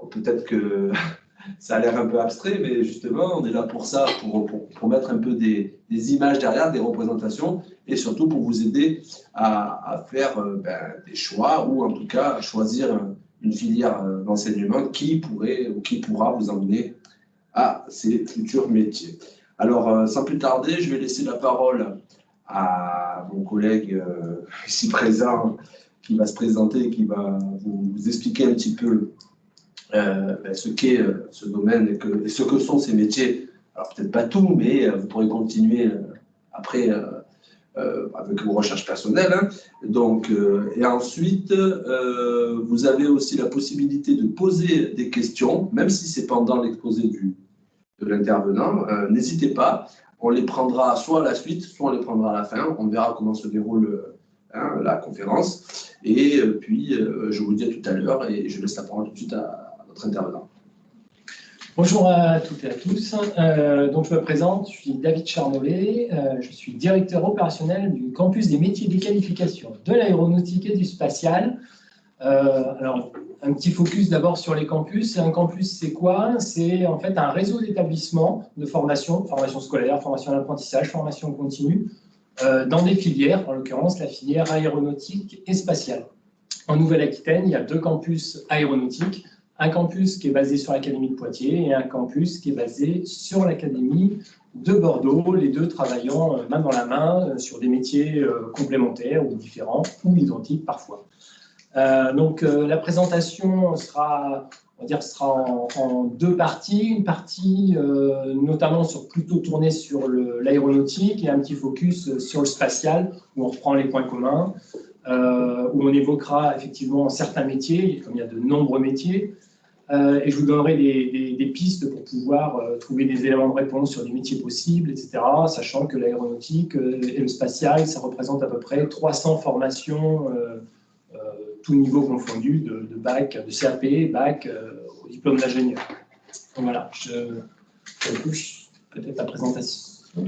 peut-être que ça a l'air un peu abstrait, mais justement, on est là pour ça, pour mettre un peu des images derrière, des représentations, et surtout pour vous aider à faire des choix, ou en tout cas à choisir une filière d'enseignement qui pourrait ou qui pourra vous emmener à ces futurs métiers. Alors, sans plus tarder, je vais laisser la parole à mon collègue ici présent, qui va se présenter, qui va vous expliquer un petit peu ce qu'est ce domaine et ce que sont ces métiers. Alors peut-être pas tout, mais vous pourrez continuer après avec vos recherches personnelles. Hein. Donc, et ensuite, vous avez aussi la possibilité de poser des questions, même si c'est pendant l'exposé de l'intervenant. N'hésitez pas, on les prendra soit à la suite, soit on les prendra à la fin. On verra comment se déroule la conférence. Et puis, je vous dis à tout à l'heure et je laisse la parole tout de suite à notre intervenant. Bonjour à toutes et à tous. Donc je me présente, je suis David Charnolet, je suis directeur opérationnel du campus des métiers des qualifications de l'aéronautique et du spatial. Alors, un petit focus d'abord sur les campus. Un campus, c'est quoi? C'est en fait un réseau d'établissements de formation scolaire, formation à l'apprentissage, formation continue, dans des filières, en l'occurrence la filière aéronautique et spatiale. En Nouvelle-Aquitaine, il y a 2 campus aéronautiques, un campus qui est basé sur l'Académie de Poitiers et un campus qui est basé sur l'Académie de Bordeaux, les 2 travaillant main dans la main sur des métiers complémentaires ou différents ou identiques parfois. Donc la présentation sera, on va dire, en 2 parties. Une partie notamment plutôt tournée sur l'aéronautique et un petit focus sur le spatial où on reprend les points communs, où on évoquera effectivement certains métiers, comme il y a de nombreux métiers, et je vous donnerai des pistes pour pouvoir trouver des éléments de réponse sur les métiers possibles, etc., sachant que l'aéronautique et le spatial, ça représente à peu près 300 formations, tout niveau confondu, de bac, de CAP, bac, au diplôme d'ingénieur. Donc voilà, je touche peut-être la présentation.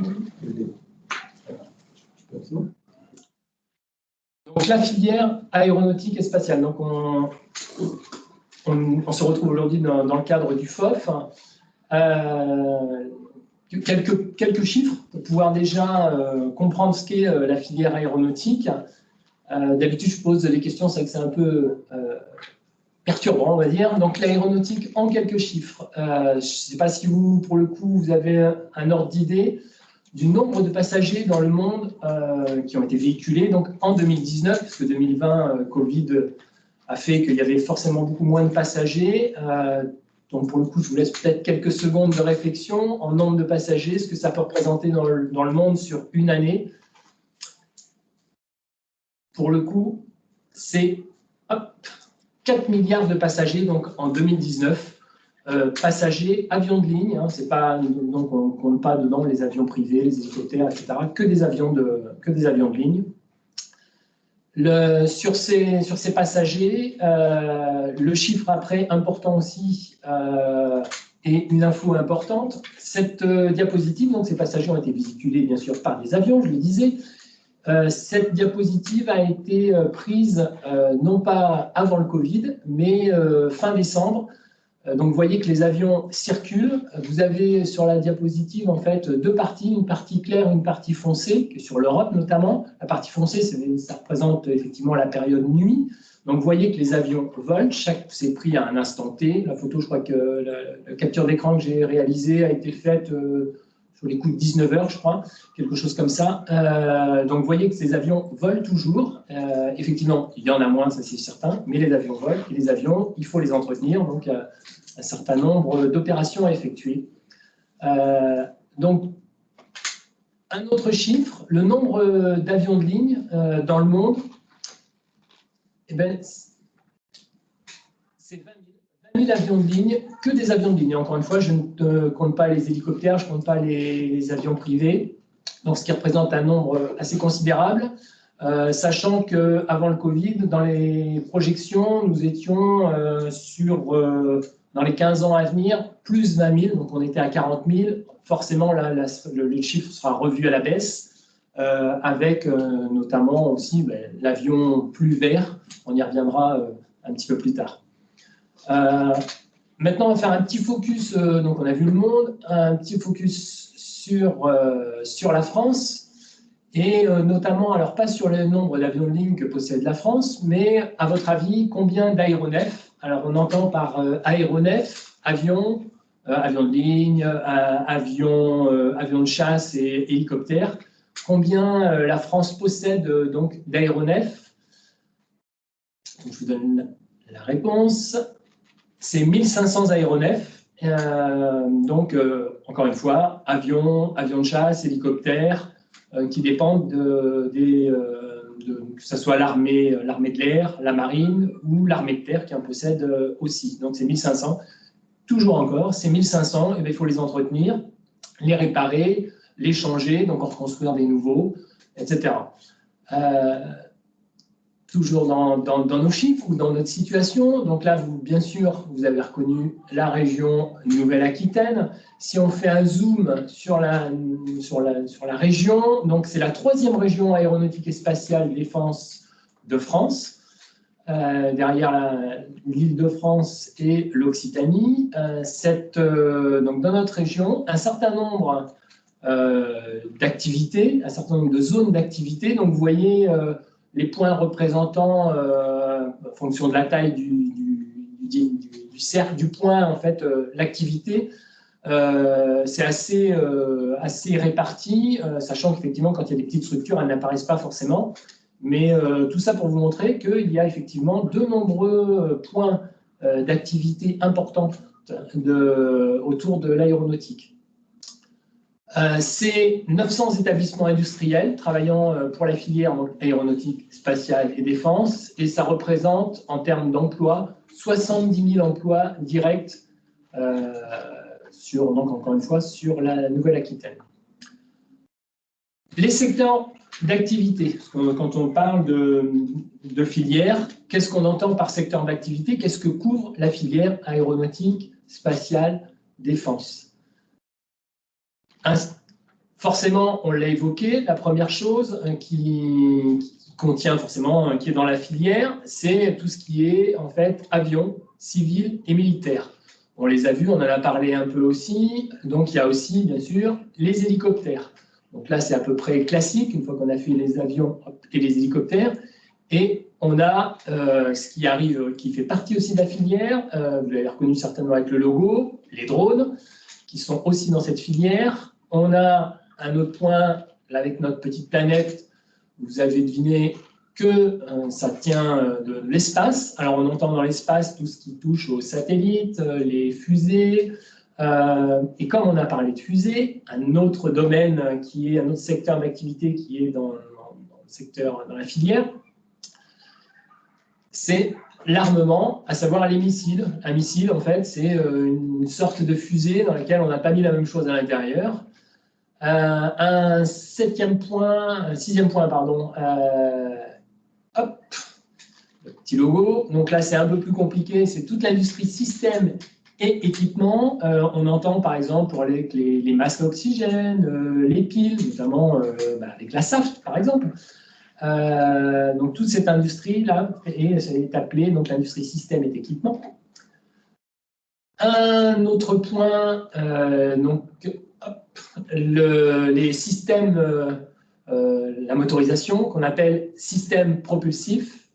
Donc la filière aéronautique et spatiale. Donc on se retrouve aujourd'hui dans le cadre du FOF. Quelques chiffres pour pouvoir déjà comprendre ce qu'est la filière aéronautique. D'habitude, je pose des questions, c'est vrai que c'est un peu perturbant, on va dire. Donc l'aéronautique en quelques chiffres. Je ne sais pas si vous, pour le coup, vous avez un ordre d'idée du nombre de passagers dans le monde qui ont été véhiculés donc en 2019, parce que 2020, Covid a fait qu'il y avait forcément beaucoup moins de passagers. Donc pour le coup, je vous laisse peut-être quelques secondes de réflexion en nombre de passagers, ce que ça peut représenter dans le monde sur une année. Pour le coup, c'est 4 milliards de passagers donc en 2019. Passagers, avions de ligne, hein, c'est pas, donc on ne compte pas dedans les avions privés, les hélicoptères, etc., que des avions de ligne. Sur ces passagers, le chiffre après, important aussi, et une info importante, cette diapositive, donc ces passagers ont été véhiculés bien sûr par des avions, je le disais. Cette diapositive a été prise non pas avant le Covid, mais fin décembre. Donc vous voyez que les avions circulent. Vous avez sur la diapositive en fait 2 parties, une partie claire, une partie foncée, sur l'Europe notamment. La partie foncée, ça représente effectivement la période nuit. Donc vous voyez que les avions volent, c'est pris à un instant T. La photo, je crois que la capture d'écran que j'ai réalisée a été faite sur les coups de 19 h, je crois, quelque chose comme ça. Donc vous voyez que ces avions volent toujours. Effectivement, il y en a moins, ça c'est certain, mais les avions volent. Et les avions, il faut les entretenir, donc un certain nombre d'opérations à effectuer. Donc, un autre chiffre, le nombre d'avions de ligne dans le monde, eh ben, c'est 20 000 avions de ligne, que des avions de ligne. Encore une fois, je ne compte pas les hélicoptères, je ne compte pas les avions privés, donc ce qui représente un nombre assez considérable, sachant qu'avant le Covid, dans les projections, nous étions dans les 15 ans à venir, plus 20 000, donc on était à 40 000. Forcément, là, le chiffre sera revu à la baisse, avec notamment aussi l'avion plus vert. On y reviendra un petit peu plus tard. Maintenant, on va faire un petit focus, donc on a vu le monde, un petit focus sur la France, et notamment, alors pas sur le nombre d'avions de ligne que possède la France, mais à votre avis, combien d'aéronefs? Alors on entend par aéronef, avion, avion de ligne, avion de chasse et hélicoptère. Combien la France possède donc d'aéronefs? Je vous donne la réponse. C'est 1500 aéronefs. Donc, encore une fois, avions de chasse, hélicoptères, qui dépendent que ce soit l'armée de l'air, la marine ou l'armée de terre qui en possède aussi. Donc, c'est 1500. Toujours encore, ces 1500, il faut les entretenir, les réparer, les changer, donc en construire des nouveaux, etc. Toujours dans nos chiffres ou dans notre situation. Donc là, bien sûr, vous avez reconnu la région Nouvelle-Aquitaine. Si on fait un zoom sur la région, donc c'est la 3e région aéronautique et spatiale défense de France, derrière l'Île-de-France et l'Occitanie. Donc dans notre région, un certain nombre d'activités, un certain nombre de zones d'activité. Donc vous voyez les points représentant, en fonction de la taille du cercle, du point, en fait, l'activité, c'est assez réparti, sachant qu'effectivement, quand il y a des petites structures, elles n'apparaissent pas forcément. Mais tout ça pour vous montrer qu'il y a effectivement de nombreux points d'activité importants autour de l'aéronautique. C'est 900 établissements industriels travaillant pour la filière aéronautique, spatiale et défense, et ça représente, en termes d'emplois, 70 000 emplois directs, donc encore une fois, sur la Nouvelle-Aquitaine. Les secteurs d'activité, quand on parle de filière, qu'est-ce qu'on entend par secteur d'activité? Qu'est-ce que couvre la filière aéronautique, spatiale, défense? Forcément, on l'a évoqué, la première chose qui contient forcément, qui est dans la filière, c'est tout ce qui est en fait avions, civils et militaires. On les a vus, on en a parlé un peu aussi. Donc il y a aussi, bien sûr, les hélicoptères. Donc là, c'est à peu près classique, une fois qu'on a fait les avions et les hélicoptères. Et on a ce qui arrive, qui fait partie aussi de la filière, vous l'avez reconnu certainement avec le logo, les drones, qui sont aussi dans cette filière. On a un autre point, là, avec notre petite planète, vous avez deviné que ça tient de l'espace. Alors, on entend dans l'espace tout ce qui touche aux satellites, les fusées. Et comme on a parlé de fusées, un autre domaine, un autre secteur d'activité qui est dans la filière, c'est l'armement, à savoir les missiles. Un missile, en fait, c'est une sorte de fusée dans laquelle on n'a pas mis la même chose à l'intérieur. Un sixième point, hop, le petit logo. Donc là, c'est un peu plus compliqué, c'est toute l'industrie système et équipement. On entend par exemple avec les masques à oxygène, les piles, notamment avec la SAFT par exemple. Donc toute cette industrie-là est appelée l'industrie système et équipement. Un autre point, les systèmes, la motorisation qu'on appelle système propulsif.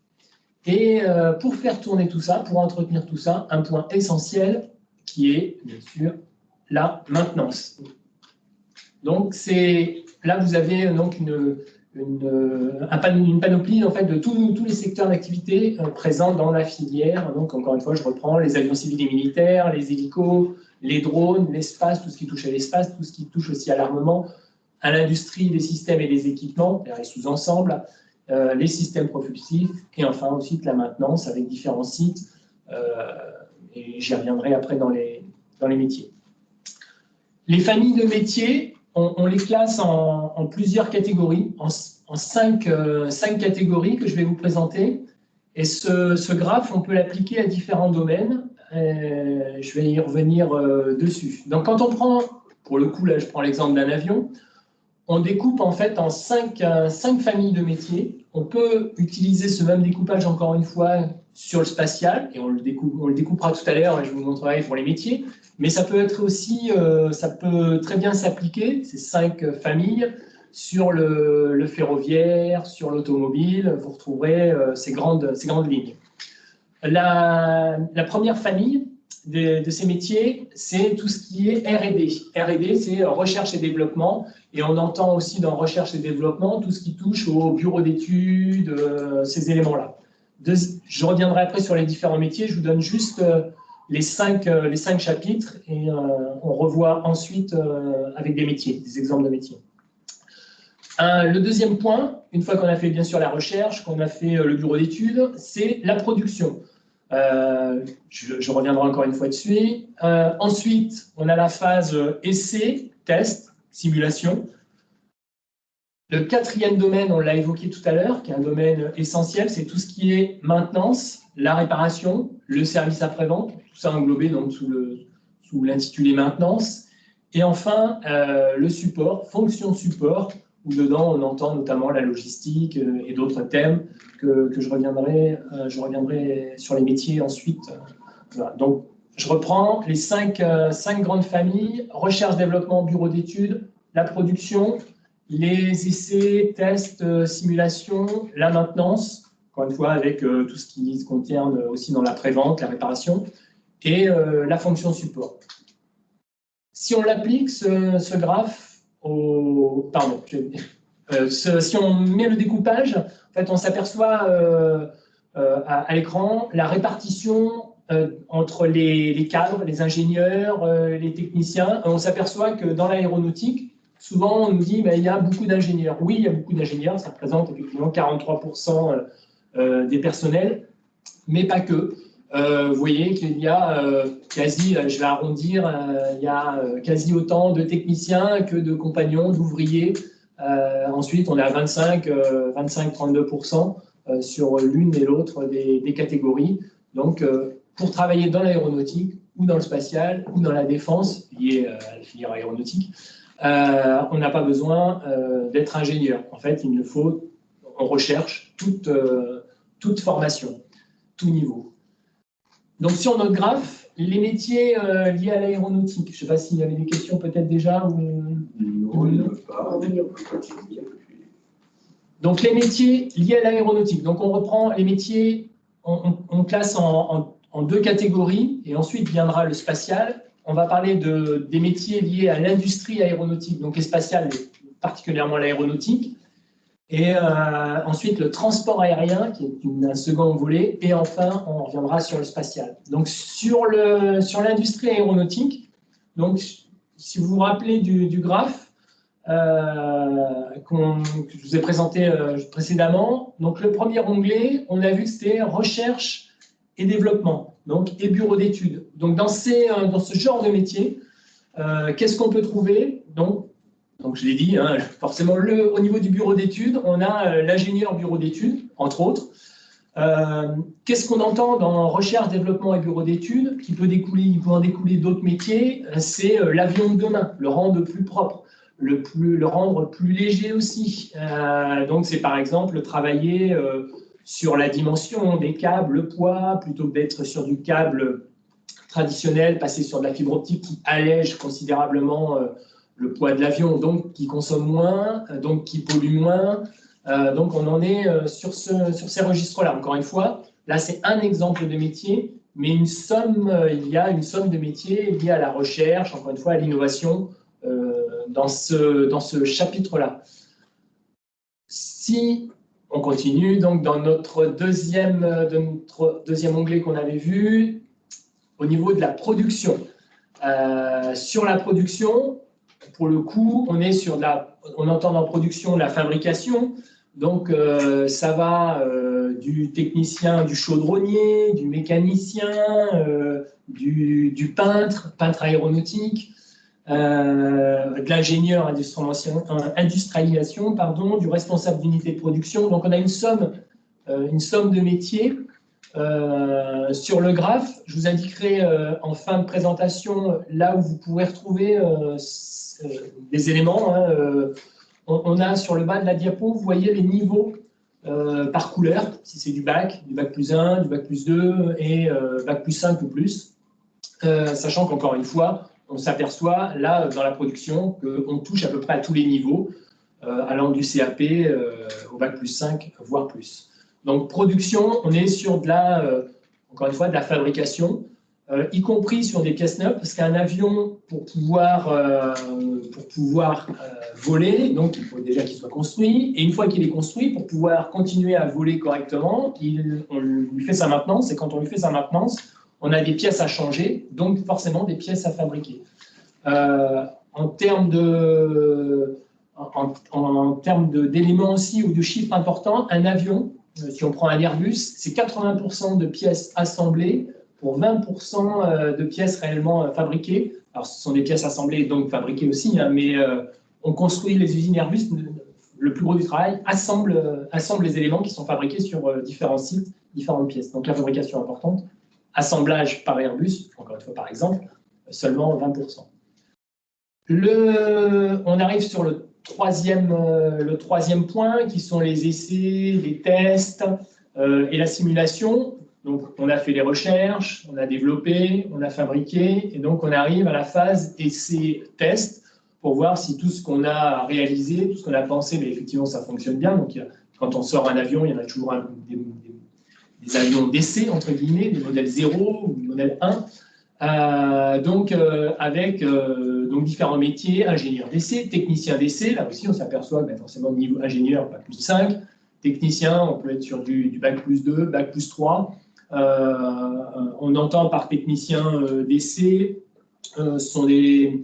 Et pour faire tourner tout ça, pour entretenir tout ça, un point essentiel qui est bien sûr la maintenance. Donc là vous avez donc une panoplie en fait, de tous les secteurs d'activité présents dans la filière. Donc, encore une fois, je reprends les avions civils et militaires, les hélicos, les drones, l'espace, tout ce qui touche à l'espace, tout ce qui touche aussi à l'armement, à l'industrie des systèmes et des équipements, les sous-ensembles, les systèmes propulsifs, et enfin aussi de la maintenance avec différents sites. Et j'y reviendrai après dans les métiers. Les familles de métiers, on les classe en plusieurs catégories, en cinq catégories que je vais vous présenter. Et ce graphe, on peut l'appliquer à différents domaines. Je vais y revenir dessus. Donc, quand on prend, pour le coup, là, je prends l'exemple d'un avion, on découpe en fait en 5 familles de métiers. On peut utiliser ce même découpage encore une fois sur le spatial, et on le découpera tout à l'heure, et je vous montrerai pour les métiers. Mais ça peut être aussi, ça peut très bien s'appliquer, ces 5 familles, sur le ferroviaire, sur l'automobile. Vous retrouverez ces grandes lignes. La première famille de ces métiers, c'est tout ce qui est R&D. R&D, c'est recherche et développement, et on entend aussi dans recherche et développement tout ce qui touche au bureau d'études, ces éléments-là. Je reviendrai après sur les différents métiers, je vous donne juste les 5 chapitres, et on revoit ensuite avec des métiers, des exemples de métiers. Le deuxième point, une fois qu'on a fait bien sûr la recherche, qu'on a fait le bureau d'études, c'est la production. Je reviendrai encore une fois dessus. Ensuite, on a la phase essai, test, simulation. Le quatrième domaine, on l'a évoqué tout à l'heure, qui est un domaine essentiel, c'est tout ce qui est maintenance, la réparation, le service après-vente, tout ça englobé donc sous l'intitulé maintenance. Et enfin, le support, fonction support, où dedans on entend notamment la logistique et d'autres thèmes que je reviendrai sur les métiers ensuite. Voilà. Donc, je reprends les 5 grandes familles: recherche, développement, bureau d'études, la production, les essais, tests, simulations, la maintenance, encore une fois avec tout ce qui se concerne aussi dans la prévente, la réparation, et la fonction support. Si on l'applique, ce graphe, si on met le découpage, en fait, on s'aperçoit à l'écran la répartition entre les cadres, les ingénieurs, les techniciens. On s'aperçoit que dans l'aéronautique, souvent on nous dit il y a beaucoup d'ingénieurs. Oui, il y a beaucoup d'ingénieurs, ça représente effectivement 43% des personnels, mais pas que. Vous voyez qu'il y a quasi, je vais arrondir, il y a quasi autant de techniciens que de compagnons, d'ouvriers. Ensuite, on est à 25-32% sur l'une et l'autre des catégories. Donc, pour travailler dans l'aéronautique ou dans le spatial ou dans la défense, liée à la filière aéronautique, on n'a pas besoin d'être ingénieur. En fait, on recherche toute formation, tout niveau. Donc, sur notre graphe, les métiers liés à l'aéronautique. Je ne sais pas s'il y avait des questions peut-être déjà. Non, il n'y en a pas. Donc, les métiers liés à l'aéronautique. Donc, on reprend les métiers, on classe en 2 catégories, et ensuite viendra le spatial. On va parler des métiers liés à l'industrie aéronautique, donc les spatiales, particulièrement l'aéronautique. Et ensuite, le transport aérien, qui est un second volet. Et enfin, on reviendra sur le spatial. Donc, sur l'industrie aéronautique, donc, si vous vous rappelez du graphe que je vous ai présenté précédemment, donc le premier onglet, on a vu que c'était recherche et développement, donc, et bureau d'études. Donc, dans ce genre de métier, qu'est-ce qu'on peut trouver? Donc, je l'ai dit, forcément, au niveau du bureau d'études, on a l'ingénieur bureau d'études, entre autres. Qu'est-ce qu'on entend dans recherche, développement et bureau d'études qui peut en découler d'autres métiers? C'est l'avion de demain, le rendre plus propre, le rendre plus léger aussi. Donc, c'est par exemple travailler sur la dimension des câbles, le poids, plutôt que d'être sur du câble traditionnel, passer sur de la fibre optique qui allège considérablement le poids de l'avion, donc qui consomme moins, donc qui pollue moins. Donc on en est sur ces registres-là. Encore une fois, là c'est un exemple de métier, mais il y a une somme de métiers liés à la recherche, encore une fois à l'innovation dans ce chapitre-là. Si on continue, donc dans notre deuxième onglet qu'on avait vu, au niveau de la production. Sur la production, pour le coup, on entend dans production la fabrication, donc ça va du technicien, du chaudronnier, du mécanicien, du peintre aéronautique, de l'ingénieur industrialisation, du responsable d'unité de production. Donc on a une somme de métiers. Sur le graphe, je vous indiquerai en fin de présentation là où vous pouvez retrouver des éléments on a sur le bas de la diapo, vous voyez les niveaux par couleur, si c'est du bac plus 1, du bac plus 2 et bac plus 5 ou plus. Sachant qu'encore une fois, on s'aperçoit là dans la production qu'on touche à peu près à tous les niveaux, allant du CAP au bac plus 5, voire plus. Donc production, on est sur de encore une fois, de la fabrication, y compris sur des pièces neuves, parce qu'un avion, pour pouvoir voler, donc il faut déjà qu'il soit construit, et une fois qu'il est construit, pour pouvoir continuer à voler correctement, on lui fait sa maintenance, et quand on lui fait sa maintenance, on a des pièces à changer, donc forcément des pièces à fabriquer. En termes d'éléments aussi ou de chiffres importants, un avion, si on prend un Airbus, c'est 80% de pièces assemblées pour 20% de pièces réellement fabriquées. Alors, ce sont des pièces assemblées, donc fabriquées aussi, hein, mais on construit les usines Airbus, le plus gros du travail, assemble les éléments qui sont fabriqués sur différents sites, différentes pièces. Donc, la fabrication importante. Assemblage par Airbus, encore une fois par exemple, seulement 20%. On arrive sur le troisième point, qui sont les essais, les tests et la simulation. Donc, on a fait les recherches, on a développé, on a fabriqué, et donc on arrive à la phase essai-test pour voir si tout ce qu'on a réalisé, tout ce qu'on a pensé, mais effectivement, ça fonctionne bien. Donc, quand on sort un avion, il y en a toujours des avions d'essai, entre guillemets, des modèles 0 ou des modèles 1. Donc, avec différents métiers, ingénieur d'essai, technicien d'essai. Là aussi, on s'aperçoit que forcément, niveau ingénieur, bac plus 5. Technicien, on peut être sur du bac plus 2, bac plus 3. On entend par technicien d'essai, sont des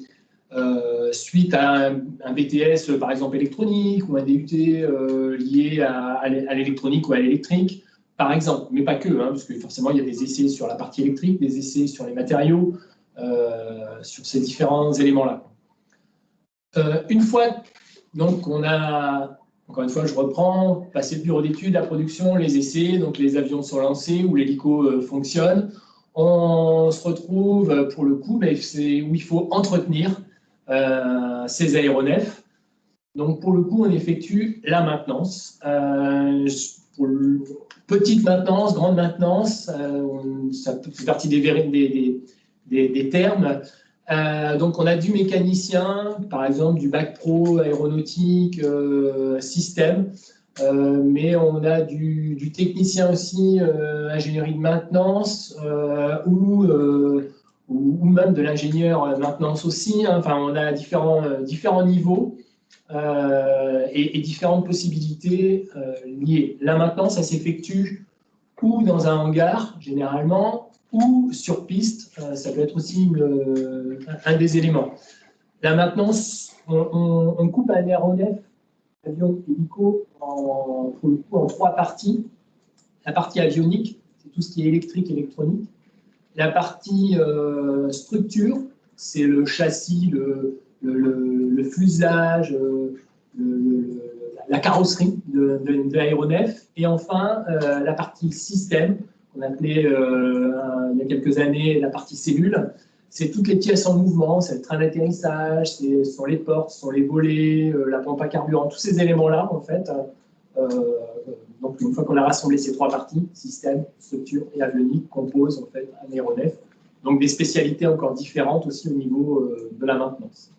suite à un BTS, par exemple électronique, ou un DUT lié à l'électronique ou à l'électrique, par exemple, mais pas que, hein, parce que forcément il y a des essais sur la partie électrique, des essais sur les matériaux, sur ces différents éléments-là. Une fois donc on a, encore une fois je reprends, passé le bureau d'études, la production, les essais, donc les avions sont lancés ou l'hélico fonctionne, on se retrouve pour le coup, c'est où il faut entretenir ces aéronefs. Donc pour le coup on effectue la maintenance. Petite maintenance, grande maintenance, ça fait partie des termes. Donc on a du mécanicien, par exemple du bac pro aéronautique, système, mais on a du technicien aussi, ingénierie de maintenance, ou même de l'ingénieur maintenance aussi, hein. Enfin, on a différents niveaux et différentes possibilités liées. La maintenance, ça s'effectue ou dans un hangar, généralement, ou sur piste, ça peut être aussi un des éléments. La maintenance, on coupe un aéronef, avion hélico, pour le coup, en 3 parties. La partie avionique, c'est tout ce qui est électrique, électronique. La partie structure, c'est le châssis, le fuselage, la carrosserie de l'aéronef. Et enfin, la partie système, qu'on appelait il y a quelques années la partie cellule. C'est toutes les pièces en mouvement, c'est le train d'atterrissage, ce sont les portes, ce sont les volets, la pompe à carburant, tous ces éléments-là, en fait. Donc, une fois qu'on a rassemblé ces 3 parties, système, structure et avionique, composent en fait un aéronef. Donc, des spécialités encore différentes aussi au niveau de la maintenance.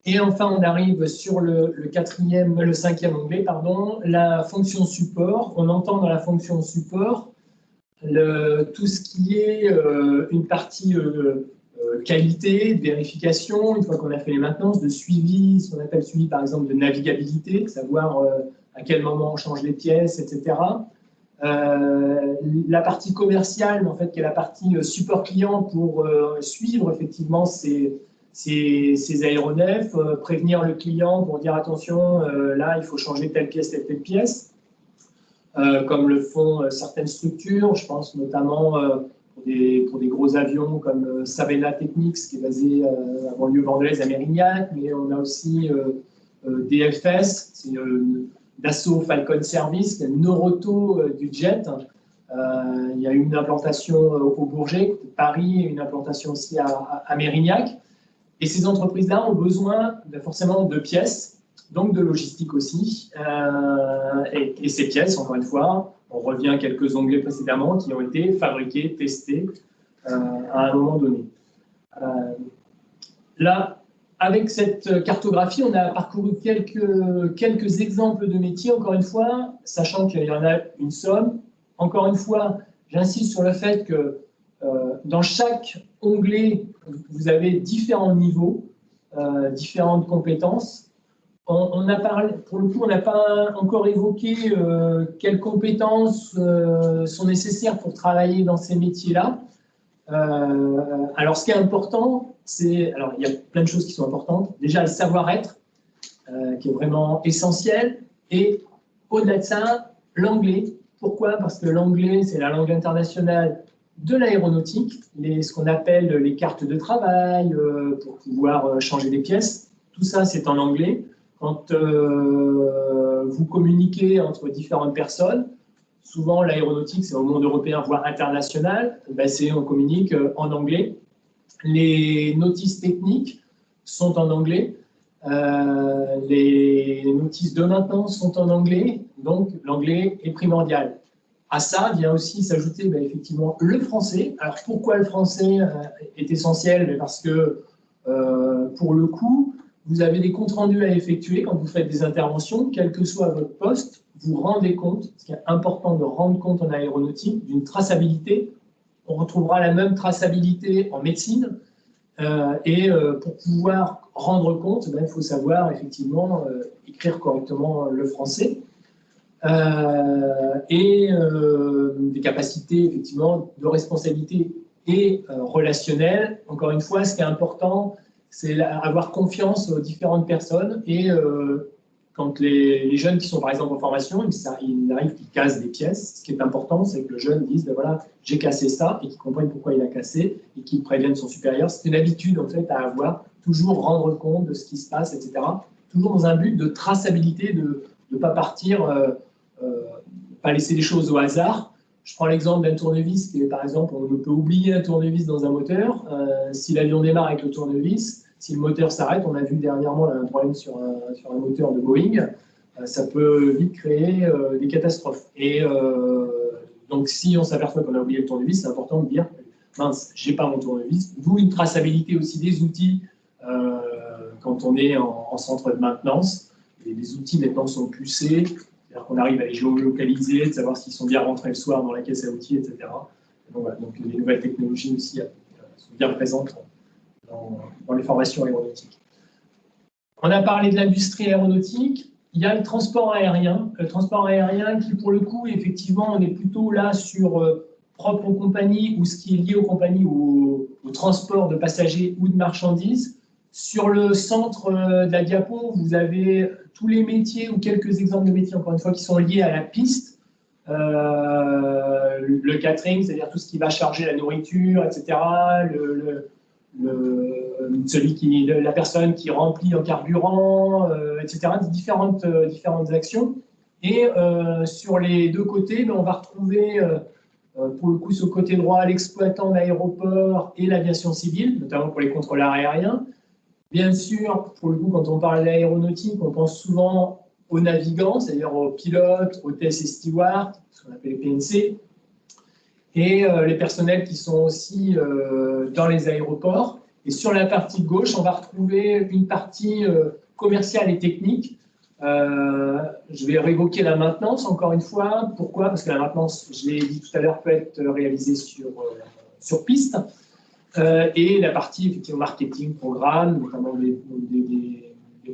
Et enfin, on arrive sur le 5e onglet, pardon, la fonction support. On entend dans la fonction support tout ce qui est une partie qualité, de vérification, une fois qu'on a fait les maintenances, de suivi, ce qu'on appelle suivi par exemple de navigabilité, savoir à quel moment on change les pièces, etc. La partie commerciale, en fait, qui est la partie support client pour suivre effectivement ces aéronefs, prévenir le client pour dire attention, là il faut changer telle pièce. Comme le font certaines structures, je pense notamment pour des gros avions comme Sabena Technics, qui est basé à banlieue bordelaise à Mérignac, mais on a aussi DFS, c'est Dassault Falcon Service, qui est le Noroto du jet. Il y a une implantation au Bourget, Paris, et une implantation aussi à Mérignac. Et ces entreprises-là ont besoin forcément de pièces donc de logistique aussi. Et ces pièces, encore une fois, on revient à quelques onglets précédemment, qui ont été fabriquées, testées à un moment donné. Là, avec cette cartographie, on a parcouru quelques exemples de métiers, encore une fois, sachant qu'il y en a une somme. Encore une fois, j'insiste sur le fait que dans chaque onglet, vous avez différents niveaux, différentes compétences. On a parlé, pour le coup, on n'a pas encore évoqué quelles compétences sont nécessaires pour travailler dans ces métiers-là. Alors, ce qui est important, alors il y a plein de choses qui sont importantes. Déjà, le savoir-être, qui est vraiment essentiel. Et au-delà de ça, l'anglais. Pourquoi? Parce que l'anglais, c'est la langue internationale de l'aéronautique, ce qu'on appelle les cartes de travail, pour pouvoir changer des pièces. Tout ça, c'est en anglais. Quand vous communiquez entre différentes personnes, souvent l'aéronautique, c'est au monde européen, voire international, ben on communique en anglais. Les notices techniques sont en anglais. Les notices de maintenance sont en anglais, donc l'anglais est primordial. À ça vient aussi s'ajouter effectivement le français. Alors pourquoi le français est essentiel? Parce que pour le coup, vous avez des comptes rendus à effectuer quand vous faites des interventions, quel que soit votre poste, vous rendez compte, ce qui est important de rendre compte en aéronautique, d'une traçabilité. On retrouvera la même traçabilité en médecine. Pour pouvoir rendre compte, il faut savoir effectivement écrire correctement le français. Des capacités effectivement de responsabilité et relationnelle. Encore une fois, ce qui est important, c'est avoir confiance aux différentes personnes. Et quand les jeunes qui sont par exemple en formation, il arrive qu'ils cassent des pièces. Ce qui est important, c'est que le jeune dise voilà, j'ai cassé ça, et qu'il comprenne pourquoi il a cassé, et qu'il prévienne son supérieur. C'est une habitude en fait à avoir, toujours rendre compte de ce qui se passe, etc. Toujours dans un but de traçabilité, de ne pas partir, pas laisser les choses au hasard. Je prends l'exemple d'un tournevis qui est, par exemple, on peut oublier un tournevis dans un moteur. Si l'avion démarre avec le tournevis, si le moteur s'arrête, on a vu dernièrement un problème sur un moteur de Boeing, ça peut vite créer des catastrophes. Et donc, si on s'aperçoit qu'on a oublié le tournevis, c'est important de dire mince, j'ai pas mon tournevis. D'où une traçabilité aussi des outils quand on est en centre de maintenance. Et les outils maintenant sont pucés. C'est-à-dire qu'on arrive à les géolocaliser, de savoir s'ils sont bien rentrés le soir dans la caisse à outils, etc. Donc, voilà, donc les nouvelles technologies aussi sont bien présentes dans les formations aéronautiques. On a parlé de l'industrie aéronautique. Il y a le transport aérien. Le transport aérien qui, pour le coup, effectivement, on est plutôt là sur propre aux compagnies ou ce qui est lié aux compagnies, au transport de passagers ou de marchandises. Sur le centre de la diapo, vous avez tous les métiers ou quelques exemples de métiers, encore une fois, qui sont liés à la piste. Le catering, c'est-à-dire tout ce qui va charger la nourriture, etc. La personne qui remplit en carburant, etc. Différentes actions. Et sur les deux côtés, on va retrouver, pour le coup, sur le côté droit, l'exploitant d'aéroport et l'aviation civile, notamment pour les contrôleurs aériens. Bien sûr, pour le coup, quand on parle d'aéronautique, on pense souvent aux navigants, c'est-à-dire aux pilotes, hôtesses et stewards, ce qu'on appelle les PNC, et les personnels qui sont aussi dans les aéroports. Et sur la partie gauche, on va retrouver une partie commerciale et technique. Je vais révoquer la maintenance, encore une fois. Pourquoi? Parce que la maintenance, je l'ai dit tout à l'heure, peut être réalisée sur piste. Et la partie effectivement marketing, programme, notamment des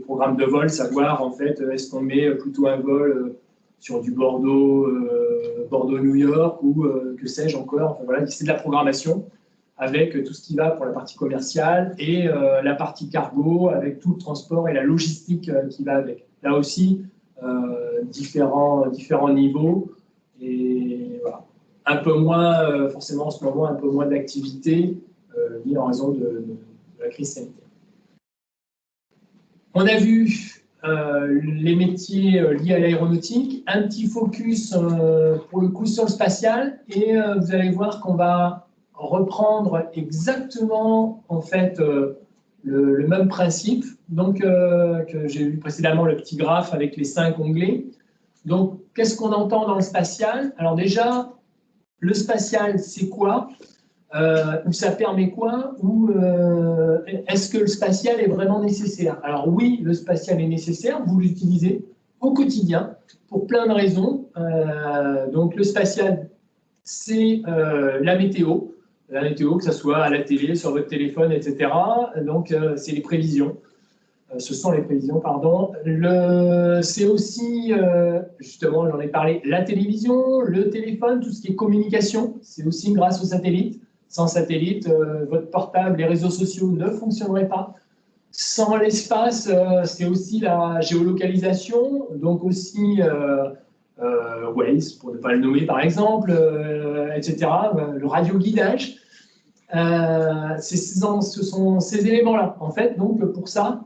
programmes de vol, savoir en fait est-ce qu'on met plutôt un vol sur du Bordeaux-New York ou que sais-je encore. Enfin, voilà, c'est de la programmation avec tout ce qui va pour la partie commerciale et la partie cargo avec tout le transport et la logistique qui va avec. Là aussi, différents niveaux et voilà. Un peu moins, forcément en ce moment, un peu moins d'activité liée en raison de la crise sanitaire. On a vu les métiers liés à l'aéronautique, un petit focus pour le coup sur le spatial et vous allez voir qu'on va reprendre exactement en fait le même principe. Donc, que j'ai vu précédemment le petit graphe avec les 5 onglets. Donc, qu'est-ce qu'on entend dans le spatial? Alors déjà, le spatial, c'est quoi? Ou ça permet quoi? Ou est-ce que le spatial est vraiment nécessaire? Alors oui, le spatial est nécessaire, vous l'utilisez au quotidien pour plein de raisons. Donc le spatial, c'est la météo, que ce soit à la télé, sur votre téléphone, etc. Donc c'est les prévisions. Ce sont les prévisions, pardon. C'est aussi, justement, j'en ai parlé, la télévision, le téléphone, tout ce qui est communication, c'est aussi grâce aux satellites. Sans satellite, votre portable, les réseaux sociaux ne fonctionneraient pas. Sans l'espace, c'est aussi la géolocalisation, donc aussi Waze, pour ne pas le nommer par exemple, etc., le radioguidage. Ce sont ces éléments-là, en fait. Donc pour ça,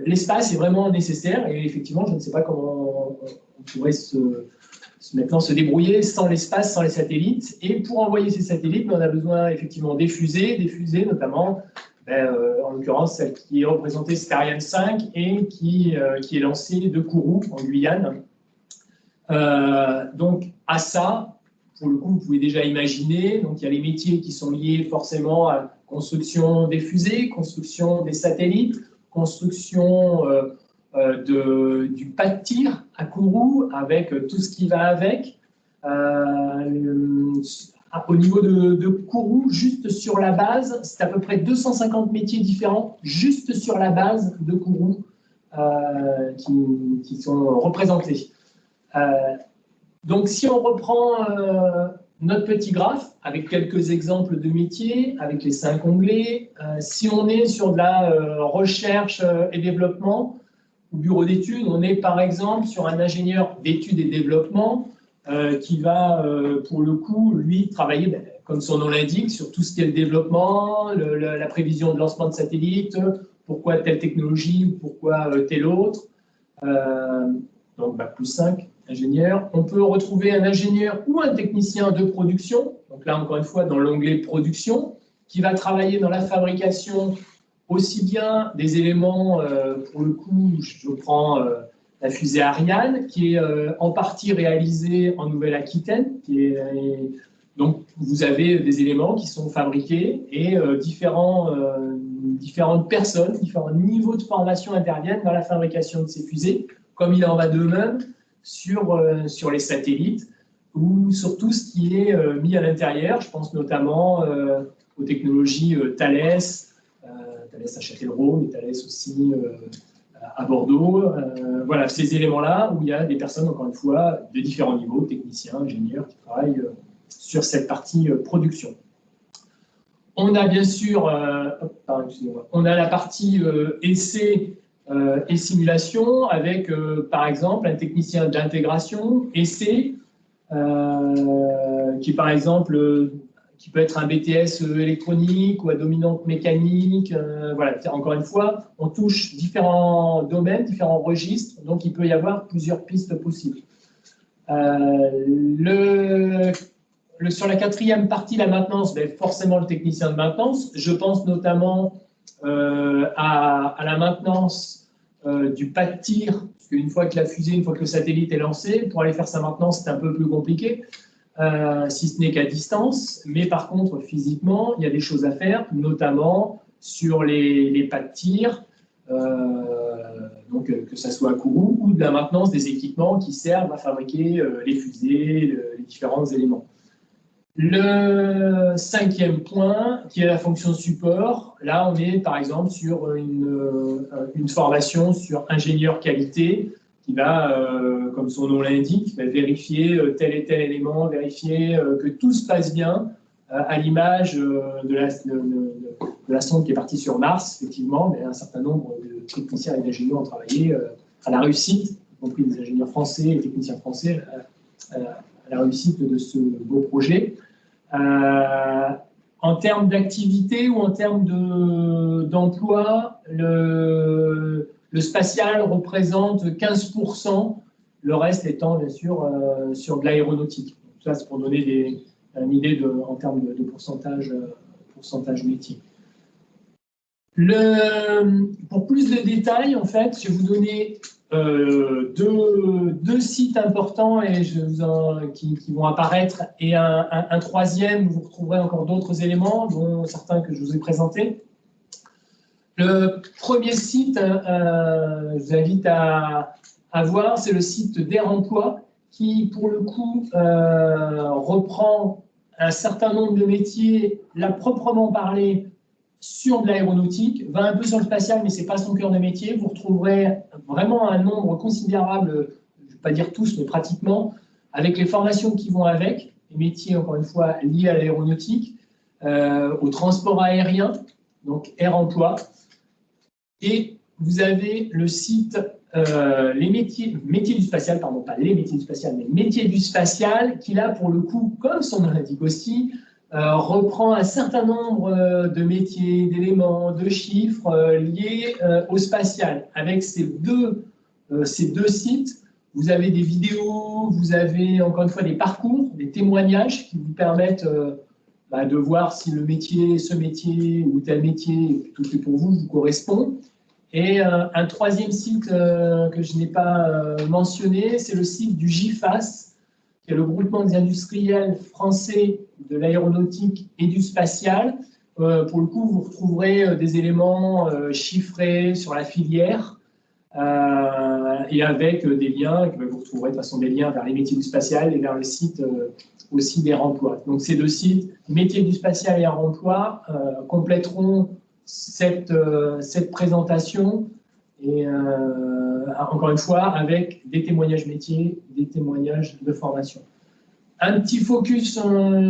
l'espace est vraiment nécessaire et effectivement, je ne sais pas comment on pourrait maintenant se débrouiller sans l'espace, sans les satellites. Et pour envoyer ces satellites, on a besoin effectivement des fusées notamment, en l'occurrence celle qui est représentée, c'est Ariane 5 et qui est lancée de Kourou en Guyane. Donc à ça, pour le coup, vous pouvez déjà imaginer, donc il y a les métiers qui sont liés forcément à la construction des fusées, construction des satellites, construction du pas de tir à Kourou, avec tout ce qui va avec. Au niveau de Kourou, juste sur la base, c'est à peu près 250 métiers différents, juste sur la base de Kourou, qui sont représentés. Donc, si on reprend notre petit graphe, avec quelques exemples de métiers, avec les 5 onglets, si on est sur de la recherche et développement, au bureau d'études, on est par exemple sur un ingénieur d'études et développement qui va, pour le coup, lui, travailler, comme son nom l'indique, sur tout ce qui est le développement, la prévision de lancement de satellites, pourquoi telle technologie ou pourquoi telle autre. Donc, plus 5 ingénieurs. On peut retrouver un ingénieur ou un technicien de production, donc là, encore une fois, dans l'onglet production, qui va travailler dans la fabrication aussi bien des éléments, pour le coup, je prends la fusée Ariane, qui est en partie réalisée en Nouvelle-Aquitaine. Donc, vous avez des éléments qui sont fabriqués et différentes personnes, différents niveaux de formation interviennent dans la fabrication de ces fusées, comme il en va de même sur les satellites ou sur tout ce qui est mis à l'intérieur. Je pense notamment aux technologies Thales à Châtellerault, mais Thales aussi à Bordeaux. Voilà, ces éléments-là où il y a des personnes, encore une fois, de différents niveaux, techniciens, ingénieurs, qui travaillent sur cette partie production. On a bien sûr, on a la partie essai et simulation avec, par exemple, un technicien d'intégration, essai, qui, par exemple, qui peut être un BTS électronique ou à dominante mécanique. Voilà, encore une fois, on touche différents domaines, différents registres, donc il peut y avoir plusieurs pistes possibles. Sur la 4e partie, la maintenance, forcément le technicien de maintenance. Je pense notamment à la maintenance du pas de tir, parce qu'une fois que la fusée, une fois que le satellite est lancé, pour aller faire sa maintenance, c'est un peu plus compliqué. Si ce n'est qu'à distance, mais par contre, physiquement, il y a des choses à faire, notamment sur les pas de tir, donc que ce soit à Kourou, ou de la maintenance des équipements qui servent à fabriquer les fusées, les différents éléments. Le 5e point, qui est la fonction support, là on est par exemple sur une formation sur ingénieur qualité, qui va, comme son nom l'indique, vérifier tel et tel élément, vérifier que tout se passe bien, à l'image de la sonde qui est partie sur Mars, effectivement, mais un certain nombre de techniciens et d'ingénieurs ont travaillé à la réussite, y compris des ingénieurs français et techniciens français, à la réussite de ce beau projet. En termes d'activité ou en termes d'emploi, le spatial représente 15%, le reste étant bien sûr sur de l'aéronautique. Ça, c'est pour donner une idée en termes de pourcentage métier. Pour plus de détails, en fait, je vais vous donner deux sites importants et qui vont apparaître, et un troisième où vous retrouverez encore d'autres éléments, dont certains que je vous ai présentés. Le premier site, je vous invite à voir, c'est le site d'Air Emploi, qui, pour le coup, reprend un certain nombre de métiers, là, proprement parlé, sur de l'aéronautique, va un peu sur le spatial, mais ce n'est pas son cœur de métier. Vous retrouverez vraiment un nombre considérable, je ne vais pas dire tous, mais pratiquement, avec les formations qui vont avec, les métiers, encore une fois, liés à l'aéronautique, au transport aérien, donc Air Emploi. Et vous avez le site les métiers du spatial, pardon, pas les métiers du spatial, mais métiers du spatial, qui là, pour le coup, comme son nom l'indique aussi, reprend un certain nombre de métiers, d'éléments, de chiffres liés au spatial. Avec ces deux sites, vous avez des vidéos, vous avez encore une fois des parcours, des témoignages qui vous permettent de voir si ce métier ou tel métier, plutôt que pour vous correspond. Et un troisième site que je n'ai pas mentionné, c'est le site du GIFAS, qui est le groupement des industriels français de l'aéronautique et du spatial. Pour le coup, vous retrouverez des éléments chiffrés sur la filière et avec des liens, vous retrouverez de toute façon des liens vers les métiers du spatial et vers le site aussi d'Air Emploi. Donc ces deux sites, métiers du spatial et Air Emploi, compléteront cette présentation, et encore une fois avec des témoignages métiers, des témoignages de formation. Un petit focus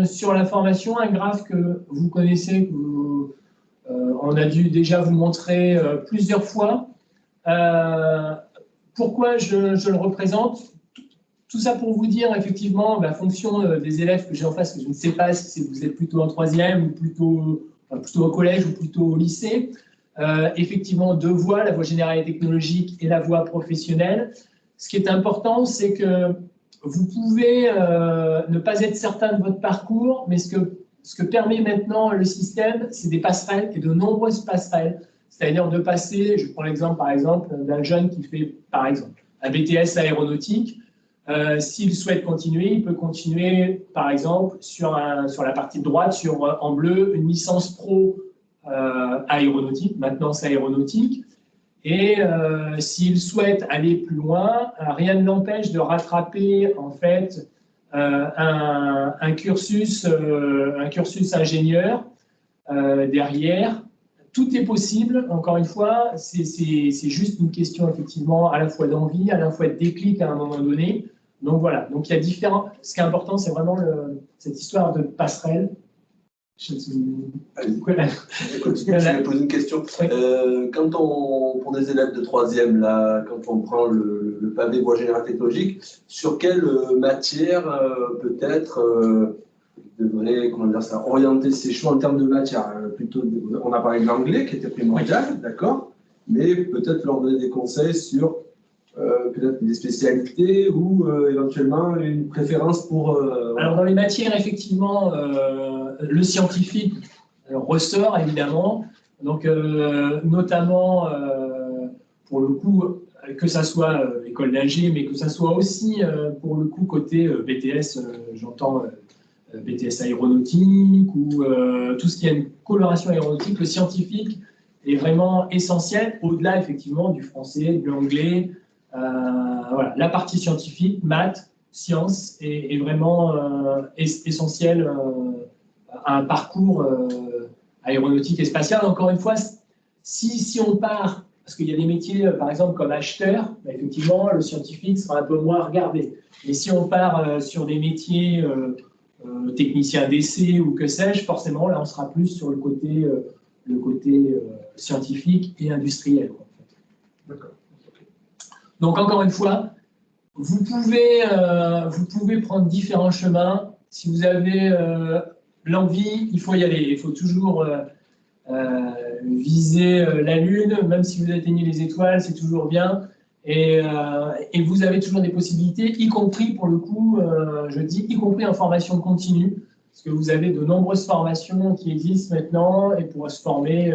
sur la formation, un graphe que vous connaissez, on a dû déjà vous montrer plusieurs fois. Pourquoi je le représente? Tout ça pour vous dire, effectivement, la fonction des élèves que j'ai en face, que je ne sais pas si vous êtes plutôt en troisième ou plutôt au collège ou plutôt au lycée. Effectivement, deux voies, la voie générale et technologique et la voie professionnelle. Ce qui est important, c'est que vous pouvez ne pas être certain de votre parcours, mais ce que permet maintenant le système, c'est des passerelles, et de nombreuses passerelles. C'est-à-dire de passer, je prends l'exemple par exemple d'un jeune qui fait par exemple un BTS aéronautique. S'il souhaite continuer, il peut continuer par exemple sur la partie droite, en bleu, une licence pro aéronautique, maintenance aéronautique. Et s'il souhaite aller plus loin, rien ne l'empêche de rattraper en fait un cursus ingénieur derrière. Tout est possible, encore une fois, c'est juste une question effectivement à la fois d'envie, à la fois de déclic à un moment donné. Donc voilà, donc il y a différents. Ce qui est important, c'est vraiment cette histoire de passerelle. Écoute, je vais poser une question. Oui. Pour des élèves de troisième, là, quand on prend le pavé voie générale technologique, sur quelle matière peut-être devrait orienter ses choix en termes de matière plutôt, on a parlé de l'anglais qui était primordial, d'accord, mais peut-être leur donner des conseils sur peut-être des spécialités ou éventuellement une préférence pour... Alors dans les matières, effectivement, le scientifique ressort évidemment, donc notamment pour le coup, que ça soit école d'ingé, mais que ça soit aussi pour le coup côté BTS, j'entends BTS aéronautique ou tout ce qui a une coloration aéronautique, le scientifique est vraiment essentiel, au-delà effectivement du français, de l'anglais. Voilà, la partie scientifique, maths, sciences est vraiment essentielle à un parcours aéronautique et spatial. Encore une fois, si on part, parce qu'il y a des métiers, par exemple, comme acheteur, effectivement, le scientifique sera un peu moins regardé. Mais si on part sur des métiers technicien d'essai ou que sais-je, forcément, là, on sera plus sur le côté scientifique et industriel. D'accord. Donc, encore une fois, vous pouvez prendre différents chemins. Si vous avez l'envie, il faut y aller. Il faut toujours viser la Lune, même si vous atteignez les étoiles, c'est toujours bien. Et vous avez toujours des possibilités, y compris, pour le coup, je dis, y compris en formation continue, parce que vous avez de nombreuses formations qui existent maintenant et pour se former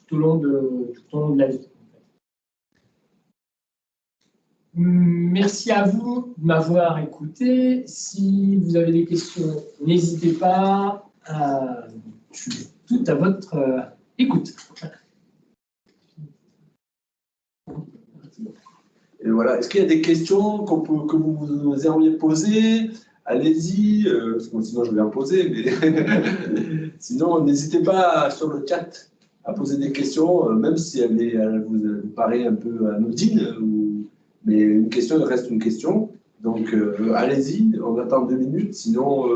tout tout au long de la vie. Merci à vous de m'avoir écouté. Si vous avez des questions, n'hésitez pas. Je suis tout à votre écoute. Et voilà. Est-ce qu'il y a des questions que vous aimeriez poser? Allez-y, parce que sinon je vais en poser, mais sinon n'hésitez pas sur le chat à poser des questions, même si elle vous paraît un peu anodine, mais une question elle reste une question. Donc allez-y, on attend 2 minutes, sinon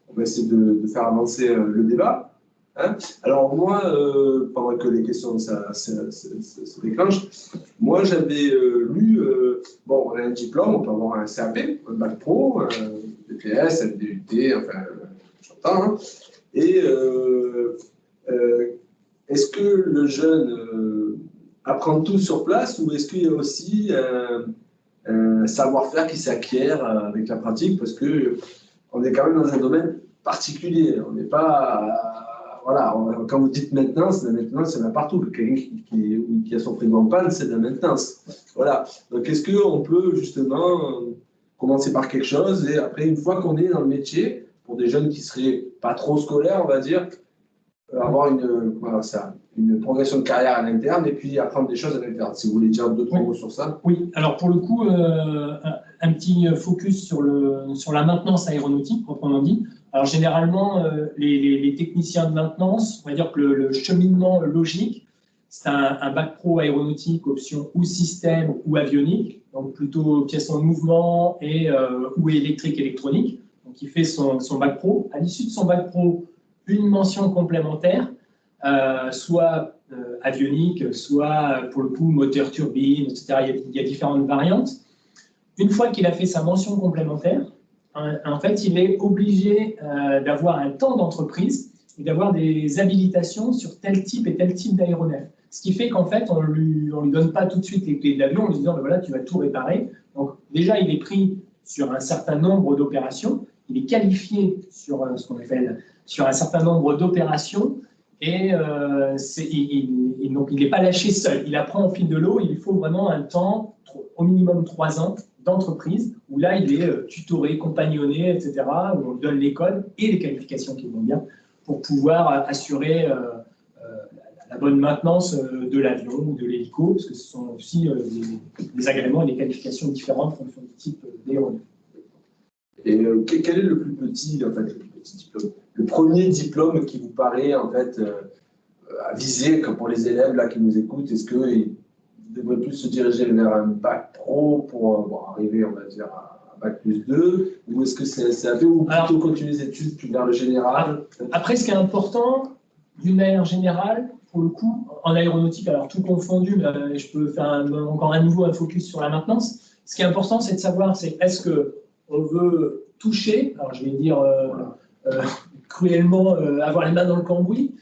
on va essayer de faire avancer le débat. Hein. Alors moi, pendant que les questions se déclenchent, moi j'avais lu, bon on a un diplôme, on peut avoir un CAP, un bac pro, un BTS, un DUT, enfin j'entends, hein. Et est-ce que le jeune apprend tout sur place ou est-ce qu'il y a aussi un savoir-faire qui s'acquiert avec la pratique, parce qu'on est quand même dans un domaine particulier, on n'est pas... Voilà, quand vous dites maintenance, la maintenance, il y en a partout. Quelqu'un qui a son frigo en panne, c'est de la maintenance. Voilà. Donc, est-ce qu'on peut justement commencer par quelque chose et après, une fois qu'on est dans le métier, pour des jeunes qui ne seraient pas trop scolaires, on va dire, avoir une progression de carrière à l'interne et puis apprendre des choses à l'interne. Si vous voulez dire 2-3 mots sur ça. Oui, alors pour le coup, un petit focus sur la maintenance aéronautique, proprement dit. Alors généralement, les techniciens de maintenance, on va dire que le cheminement logique, c'est un bac pro aéronautique, option ou système ou avionique, donc plutôt pièces en mouvement ou électrique électronique. Donc il fait son bac pro. À l'issue de son bac pro, une mention complémentaire, soit avionique, soit pour le coup moteur turbine, etc. Il y a différentes variantes. Une fois qu'il a fait sa mention complémentaire, en fait, il est obligé d'avoir un temps d'entreprise et d'avoir des habilitations sur tel type et tel type d'aéronef. Ce qui fait qu'en fait, on ne lui donne pas tout de suite les clés de l'avion en lui disant, ben voilà, tu vas tout réparer. Donc déjà, il est pris sur un certain nombre d'opérations, il est qualifié sur ce qu'on appelle sur un certain nombre d'opérations et donc il n'est pas lâché seul. Il apprend au fil de l'eau, il faut vraiment un temps, au minimum 3 ans, d'entreprise, où là, il est tutoré, compagnonné, etc., où on donne les codes et les qualifications qui vont bien pour pouvoir assurer la bonne maintenance de l'avion ou de l'hélico, parce que ce sont aussi des agréments et des qualifications différentes en fonction du type d'aéronef. Et quel est le plus petit diplôme? Le premier diplôme qui vous paraît en fait à viser pour les élèves là qui nous écoutent, est-ce qu'ils devraient plus se diriger vers un bac pro pour arriver, on va dire, à bac plus 2, ou est-ce que c'est SAP, ou plutôt continuer les études puis vers le général? Après, ce qui est important, d'une manière générale, pour le coup, en aéronautique, alors tout confondu, mais je peux faire encore à nouveau un focus sur la maintenance. Ce qui est important, c'est de savoir, est-ce qu'on veut toucher, alors je vais dire cruellement, avoir les mains dans le cambouis,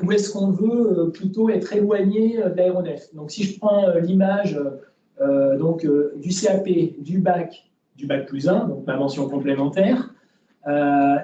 ou est-ce qu'on veut plutôt être éloigné de l'aéronef? Donc, si je prends l'image du CAP, du bac plus 1, donc ma mention complémentaire,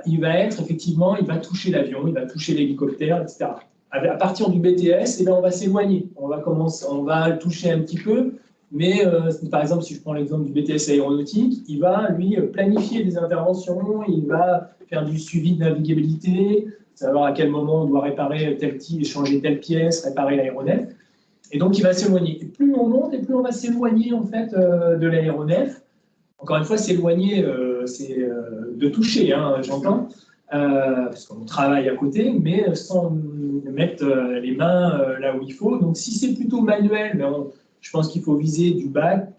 il va toucher l'avion, il va toucher l'hélicoptère, etc. À partir du BTS, on va s'éloigner. On va le toucher un petit peu, mais par exemple, si je prends l'exemple du BTS aéronautique, il va, lui, planifier des interventions, il va faire du suivi de navigabilité, savoir à quel moment on doit réparer tel type, changer telle pièce, réparer l'aéronef. Et donc, il va s'éloigner. Et plus on monte, et plus on va s'éloigner en fait, de l'aéronef. Encore une fois, s'éloigner, c'est de toucher, hein, j'entends, parce qu'on travaille à côté, mais sans mettre les mains là où il faut. Donc, si c'est plutôt manuel, je pense qu'il faut viser du bac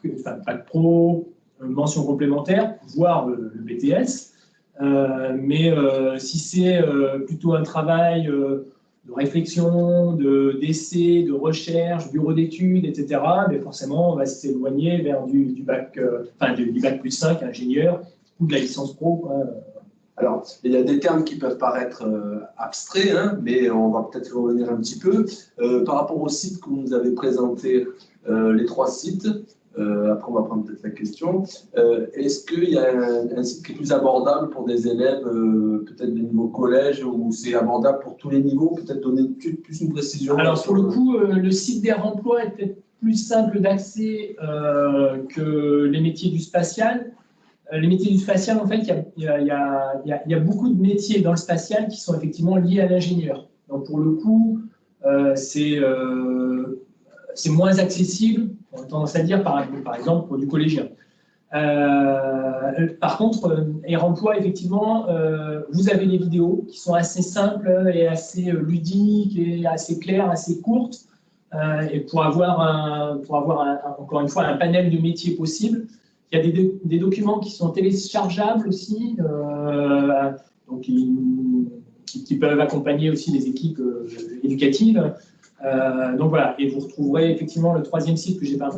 pro, mention complémentaire, voire le BTS. Mais si c'est plutôt un travail de réflexion, d'essai, de recherche, bureau d'études, etc., mais forcément, on va s'éloigner vers du bac plus 5, ingénieur, ou de la licence pro, quoi. Alors, il y a des termes qui peuvent paraître abstraits, hein, mais on va peut-être revenir un petit peu. Par rapport au site que vous nous avez présenté, les 3 sites, Après, on va prendre peut-être la question. Est-ce qu'il y a un site qui est plus abordable pour des élèves, peut-être des niveaux collège, ou c'est abordable pour tous les niveaux? Peut-être donner plus une précision. Alors, pour le coup, le site d'Air Emploi est peut-être plus simple d'accès que les métiers du spatial. Les métiers du spatial, en fait, il y a beaucoup de métiers dans le spatial qui sont effectivement liés à l'ingénieur. Donc, pour le coup, c'est moins accessible, on a tendance à dire, par exemple, pour du collégien. Par contre, Air Emploi, effectivement, vous avez les vidéos qui sont assez simples et assez ludiques et assez claires, assez courtes, et pour avoir, encore une fois, un panel de métiers possibles. Il y a des documents qui sont téléchargeables aussi, donc qui peuvent accompagner aussi les équipes éducatives. Donc voilà, et vous retrouverez effectivement le troisième site que je n'ai pas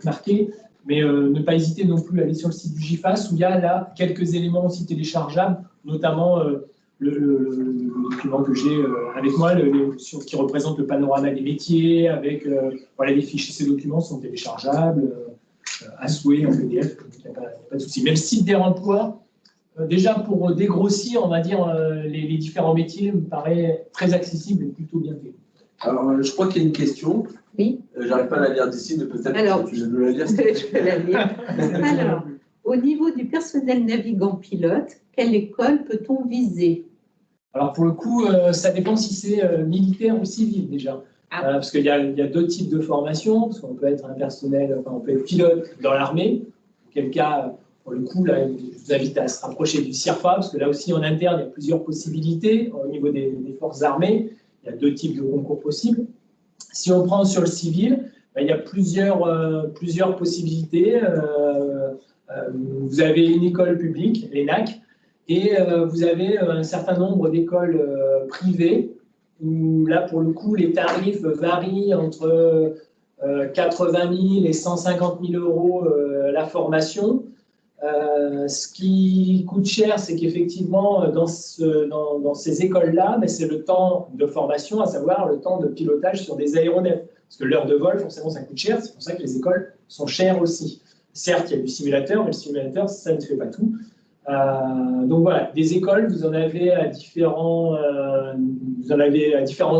marqué, mais ne pas hésiter non plus à aller sur le site du GIFAS où il y a là quelques éléments aussi téléchargeables, notamment le document que j'ai avec moi, qui représente le panorama des métiers, avec voilà, les fichiers, ces documents sont téléchargeables à souhait en PDF, il n'y a pas de souci. Mais le site d'Air Emploi, déjà pour dégrossir, on va dire, les différents métiers, me paraît très accessible et plutôt bien fait. Alors, je crois qu'il y a une question. Oui. J'arrive pas à la lire d'ici, mais peut-être que tu veux la lire. Je peux la lire. Alors, au niveau du personnel navigant-pilote, quelle école peut-on viser? Alors, pour le coup, ça dépend si c'est militaire ou civil, déjà. Parce qu'il y a deux types de formation, parce qu'on peut être un personnel, on peut être pilote dans l'armée, quel cas, pour le coup, là, je vous invite à se rapprocher du CIRFA, parce que là aussi, en interne, il y a plusieurs possibilités au niveau des forces armées. Il y a deux types de concours possibles. Si on prend sur le civil, il y a plusieurs possibilités. Vous avez une école publique, l'ENAC, et vous avez un certain nombre d'écoles privées, où là, pour le coup, les tarifs varient entre 80 000 et 150 000 euros la formation. Ce qui coûte cher, c'est qu'effectivement, dans ces écoles-là, c'est le temps de formation, à savoir le temps de pilotage sur des aéronefs. Parce que l'heure de vol, forcément, ça coûte cher. C'est pour ça que les écoles sont chères aussi. Certes, il y a du simulateur, mais le simulateur, ça ne fait pas tout. Donc voilà, des écoles, vous en avez à différents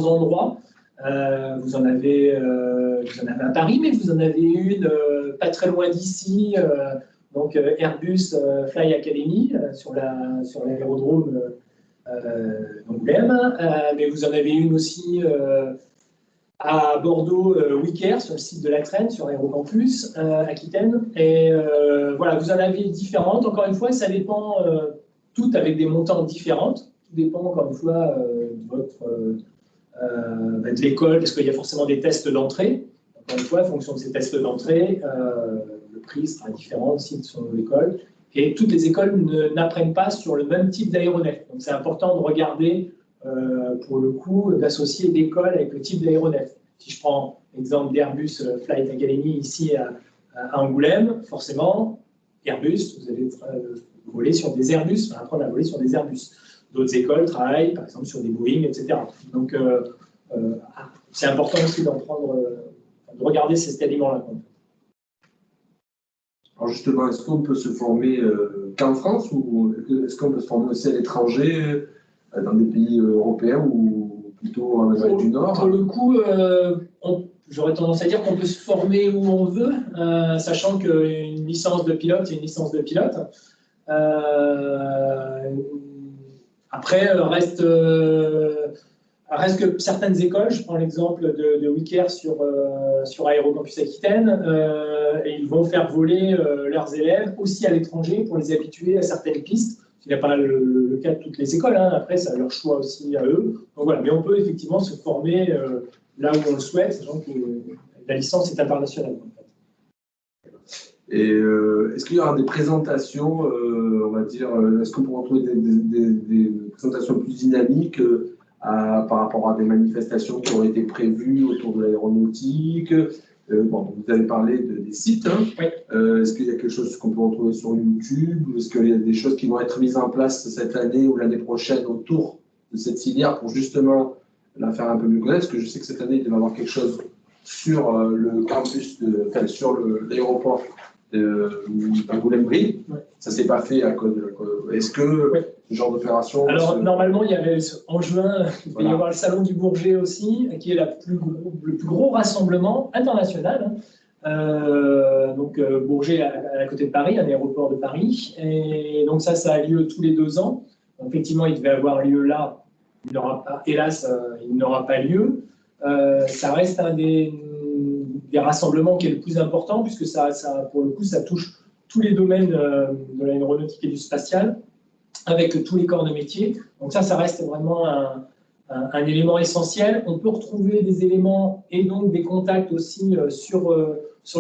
endroits. Vous en avez à Paris, mais vous en avez une pas très loin d'ici. Donc Airbus Fly Academy sur l'aérodrome d'Angoulême, mais vous en avez une aussi à Bordeaux, Wicker, sur le site de la Traîne, sur Aérocampus, Aquitaine. Et voilà, vous en avez différentes. Encore une fois, ça dépend, toutes avec des montants différentes. Tout dépend, encore une fois, de l'école, parce qu'il y a forcément des tests d'entrée. Encore une fois, en fonction de ces tests d'entrée, le prix sera différent aussi selon l'école. Et toutes les écoles n'apprennent pas sur le même type d'aéronef. Donc c'est important de regarder, pour le coup, d'associer l'école avec le type d'aéronef. Si je prends l'exemple d'Airbus Flight Academy ici à Angoulême, forcément, Airbus, vous allez voler sur des Airbus, apprendre à voler sur des Airbus. D'autres écoles travaillent, par exemple, sur des Boeing, etc. Donc c'est important aussi de regarder ces éléments-là. Alors justement, est-ce qu'on peut se former qu'en France ou est-ce qu'on peut se former aussi à l'étranger, dans des pays européens ou plutôt en Amérique du Nord? Pour le coup, j'aurais tendance à dire qu'on peut se former où on veut, sachant qu'une licence de pilote, c'est une licence de pilote. Après, reste que certaines écoles, je prends l'exemple de Wicker sur Aérocampus Aquitaine, et ils vont faire voler leurs élèves aussi à l'étranger pour les habituer à certaines pistes. Ce n'est pas le cas de toutes les écoles, hein. Après, c'est leur choix aussi à eux. Donc voilà, mais on peut effectivement se former là où on le souhaite, sachant que la licence est internationale. En fait. Et est-ce qu'il y aura des présentations, on va dire, est-ce qu'on pourra trouver des présentations plus dynamiques par rapport à des manifestations qui ont été prévues autour de l'aéronautique? Bon, vous avez parlé des sites. Hein. Oui. Est-ce qu'il y a quelque chose qu'on peut retrouver sur YouTube? Ou est-ce qu'il y a des choses qui vont être mises en place cette année ou l'année prochaine autour de cette filière pour justement la faire un peu mieux connaître? Parce que je sais que cette année, il va y avoir quelque chose sur le campus, sur l'aéroport d'Angoulême-Brie. Ouais. Ça ne s'est pas fait à cause de... Est-ce que ce genre d'opération... Alors, normalement, il y avait en juin, il va y Voilà. avoir le Salon du Bourget aussi, qui est le plus gros rassemblement international. Donc, Bourget, à côté de Paris, un aéroport de Paris. Et donc, ça a lieu tous les 2 ans. Effectivement, il devait avoir lieu là. Il n'aura pas, hélas, il n'aura pas lieu. Ça reste un des rassemblements qui est le plus important, puisque pour le coup, ça touche tous les domaines de l'aéronautique et du spatial, avec tous les corps de métier. Donc ça reste vraiment un élément essentiel. On peut retrouver des éléments et donc des contacts aussi sur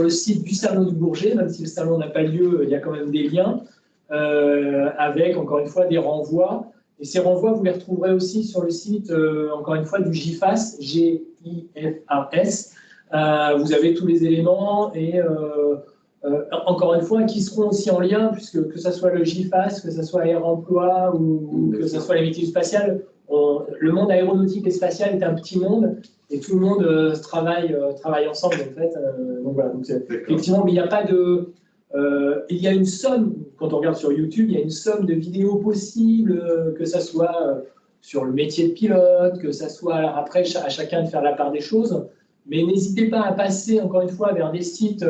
le site du Salon du Bourget, même si le salon n'a pas lieu, il y a quand même des liens, avec, encore une fois, des renvois. Et ces renvois, vous les retrouverez aussi sur le site, encore une fois, du GIFAS, G-I-F-A-S. Vous avez tous les éléments et, encore une fois, qui seront aussi en lien, puisque que ce soit le GIFAS, que ce soit Air Emploi ou que ce soit les métiers du spatial, le monde aéronautique et spatial est un petit monde et tout le monde travaille ensemble, en fait. Donc voilà, effectivement, mais il n'y a pas de... il y a une somme, quand on regarde sur YouTube, il y a une somme de vidéos possibles, que ce soit sur le métier de pilote, que ce soit alors après à chacun de faire la part des choses. Mais n'hésitez pas à passer, encore une fois, vers des sites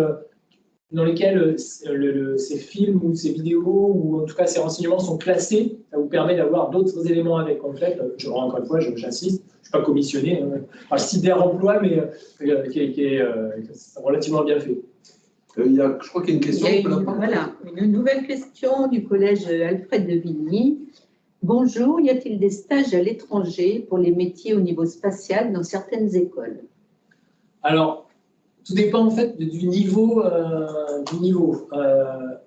dans lesquels ces films ou ces vidéos, ou en tout cas ces renseignements sont classés. Ça vous permet d'avoir d'autres éléments avec. En fait, encore une fois, j'insiste, je ne suis pas commissionné. Le site d'Air Emploi, mais qui est relativement bien fait. je crois qu'il y a une question. Voilà, une nouvelle question du collège Alfred de Vigny. Bonjour, y a-t-il des stages à l'étranger pour les métiers au niveau spatial dans certaines écoles? Alors, tout dépend en fait du niveau.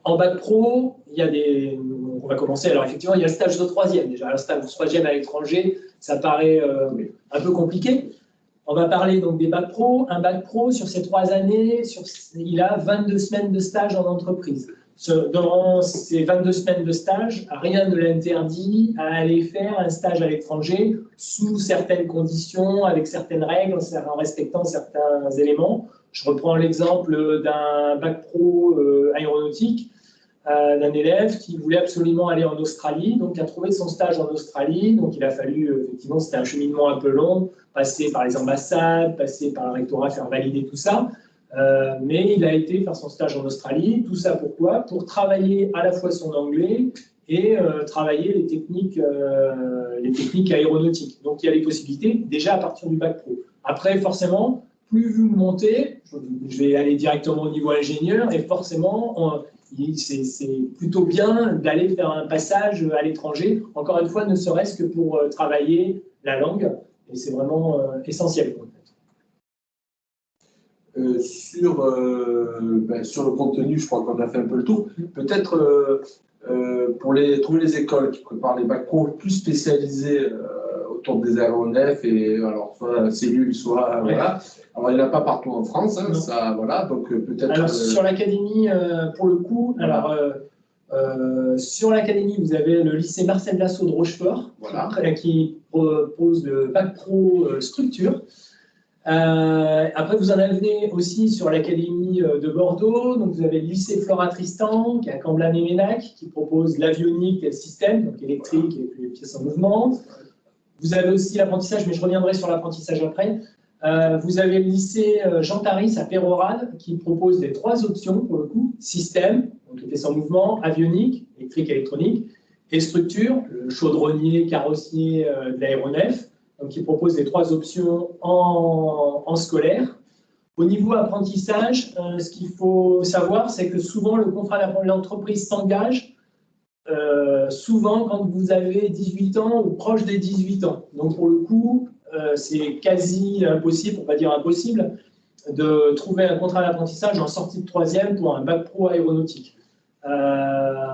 En bac pro, il y a on va commencer. Alors effectivement, il y a le stage de 3e déjà. Le stage de 3e à l'étranger, ça paraît un peu compliqué. On va parler donc des bacs pro. Un bac pro, sur ces 3 années, il a 22 semaines de stage en entreprise. Dans ces 22 semaines de stage, rien ne l'interdit à aller faire un stage à l'étranger sous certaines conditions, avec certaines règles, en respectant certains éléments. Je reprends l'exemple d'un bac pro aéronautique, d'un élève qui voulait absolument aller en Australie, donc a trouvé son stage en Australie. Donc il a fallu, effectivement, c'était un cheminement un peu long, passer par les ambassades, passer par le rectorat, faire valider tout ça. Mais il a été faire son stage en Australie. Tout ça pourquoi? Pour travailler à la fois son anglais et travailler les techniques aéronautiques. Donc il y a les possibilités déjà à partir du bac pro. Après, forcément, plus vous montez, je vais aller directement au niveau ingénieur, et forcément, c'est plutôt bien d'aller faire un passage à l'étranger, encore une fois, ne serait-ce que pour travailler la langue, et c'est vraiment essentiel. Sur le contenu, je crois qu'on a fait un peu le tour. Peut-être pour trouver les écoles qui préparent les bacs pro plus spécialisées autour des aéronefs, et alors soit cellules, soit voilà. Alors il n'y en a pas partout en France, hein, ça, voilà. Donc peut-être. Alors sur l'académie, pour le coup, voilà. Alors sur l'académie, vous avez le lycée Marcel Dassault de Rochefort, voilà, qui propose le bac pro structure. Après, vous en avez aussi sur l'académie de Bordeaux. Donc, vous avez le lycée Flora Tristan, qui est à Camblin-et-Ménac, qui propose l'avionique et le système, donc électrique et puis les pièces en mouvement. Vous avez aussi l'apprentissage, mais je reviendrai sur l'apprentissage après. Vous avez le lycée Jean Taris à Pérorade, qui propose les 3 options pour le coup: système, donc les pièces en mouvement, avionique, électrique, électronique, et structure, le chaudronnier, carrossier de l'aéronef. Donc, il propose les 3 options en scolaire. Au niveau apprentissage, ce qu'il faut savoir, c'est que souvent, le contrat d'entreprise s'engage souvent quand vous avez 18 ans ou proche des 18 ans. Donc, pour le coup, c'est quasi impossible, pour ne pas dire impossible, de trouver un contrat d'apprentissage en sortie de 3e pour un bac pro aéronautique.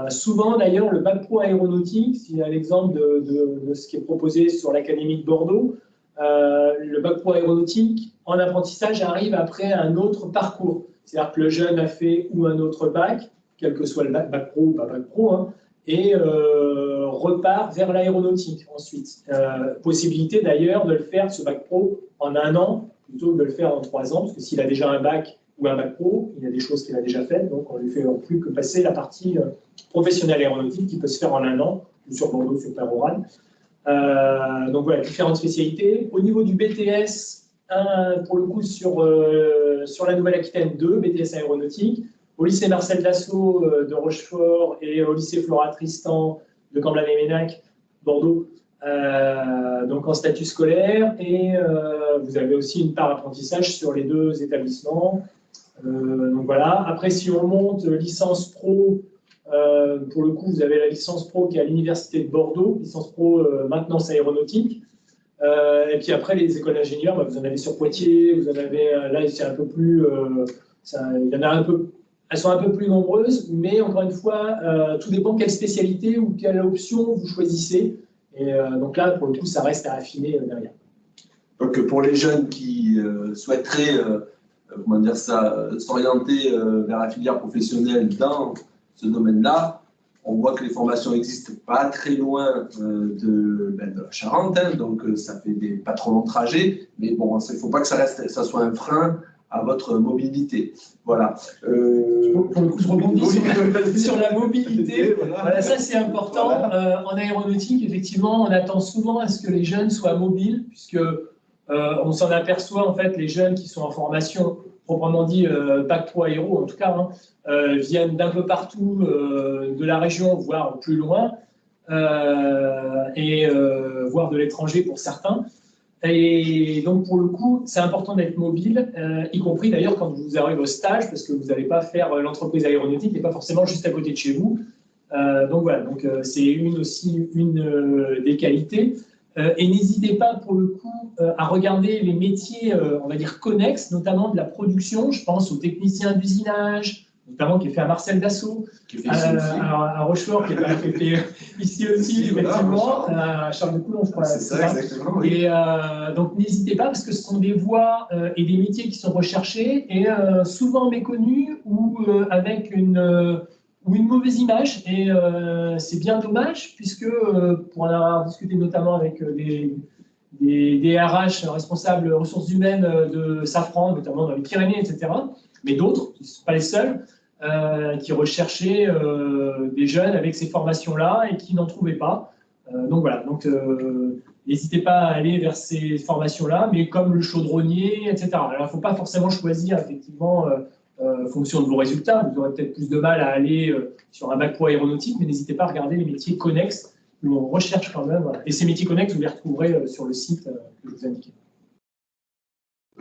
Souvent, d'ailleurs, le bac pro aéronautique, s'il y a l'exemple de ce qui est proposé sur l'Académie de Bordeaux, le bac pro aéronautique en apprentissage arrive après un autre parcours. C'est-à-dire que le jeune a fait ou un autre bac, quel que soit le bac pro ou pas bac pro, hein, et repart vers l'aéronautique ensuite. Possibilité d'ailleurs de le faire, ce bac pro, en 1 an, plutôt que de le faire en 3 ans, parce que s'il a déjà un bac ou un bac pro, il y a des choses qu'il a déjà faites, donc on lui fait plus que passer la partie professionnelle aéronautique qui peut se faire en 1 an, ou sur Bordeaux, sur Peroral. Donc voilà, différentes spécialités. Au niveau du BTS, pour le coup sur la Nouvelle-Aquitaine, 2 BTS aéronautique. Au lycée Marcel Dassault de Rochefort et au lycée Flora Tristan de Camblaine-et-Ménac, Bordeaux, donc en statut scolaire. Et vous avez aussi une part apprentissage sur les 2 établissements. Donc voilà. Après, si on monte licence pro, pour le coup, vous avez la licence pro qui est à l'Université de Bordeaux, licence pro maintenance aéronautique. Et puis après, les écoles d'ingénieurs, vous en avez sur Poitiers, vous en avez, là, c'est un peu plus, il y en a un peu, elles sont un peu plus nombreuses, mais encore une fois, tout dépend quelle spécialité ou quelle option vous choisissez. Et donc là, pour le coup, ça reste à affiner derrière. Donc pour les jeunes qui souhaiteraient comment dire ça, s'orienter vers la filière professionnelle dans ce domaine-là, on voit que les formations existent pas très loin de la Charente, hein, donc ça fait pas trop longs trajets, mais bon, il ne faut pas que ça soit un frein à votre mobilité. Voilà. Pour le coup, je rebondis sur la mobilité. Voilà, ça c'est important. Voilà. En aéronautique, effectivement, on attend souvent à ce que les jeunes soient mobiles, puisque on s'en aperçoit, en fait, les jeunes qui sont en formation, proprement dit, bac pro aéro en tout cas, viennent d'un peu partout de la région, voire plus loin, et voire de l'étranger pour certains. Et donc, pour le coup, c'est important d'être mobile, y compris d'ailleurs quand vous arrivez au stage, parce que vous n'allez pas faire l'entreprise aéronautique, n'est pas forcément juste à côté de chez vous. Donc voilà, donc, c'est aussi une des qualités. Et n'hésitez pas, pour le coup, à regarder les métiers, on va dire, connexes, notamment de la production. Je pense aux techniciens d'usinage, notamment qui est fait à Marcel Dassault, à Rochefort, qui est fait ici aussi, effectivement, à Charles de Coulon, je crois. C'est ça, exactement. Oui. Et donc, n'hésitez pas, parce que ce sont des voies et des métiers qui sont recherchés et souvent méconnus ou avec une mauvaise image. Et c'est bien dommage, puisque pour en avoir discuté notamment avec des RH responsables ressources humaines de Safran, notamment dans les Pyrénées, etc., mais d'autres, qui ne sont pas les seuls, qui recherchaient des jeunes avec ces formations-là et qui n'en trouvaient pas. Donc voilà, donc n'hésitez pas à aller vers ces formations-là, mais comme le chaudronnier, etc. Alors il ne faut pas forcément choisir effectivement fonction de vos résultats. Vous aurez peut-être plus de mal à aller sur un bac pro aéronautique, mais n'hésitez pas à regarder les métiers connexes où on recherche quand même. Voilà. Et ces métiers connexes, vous les retrouverez sur le site que je vous ai indiqué.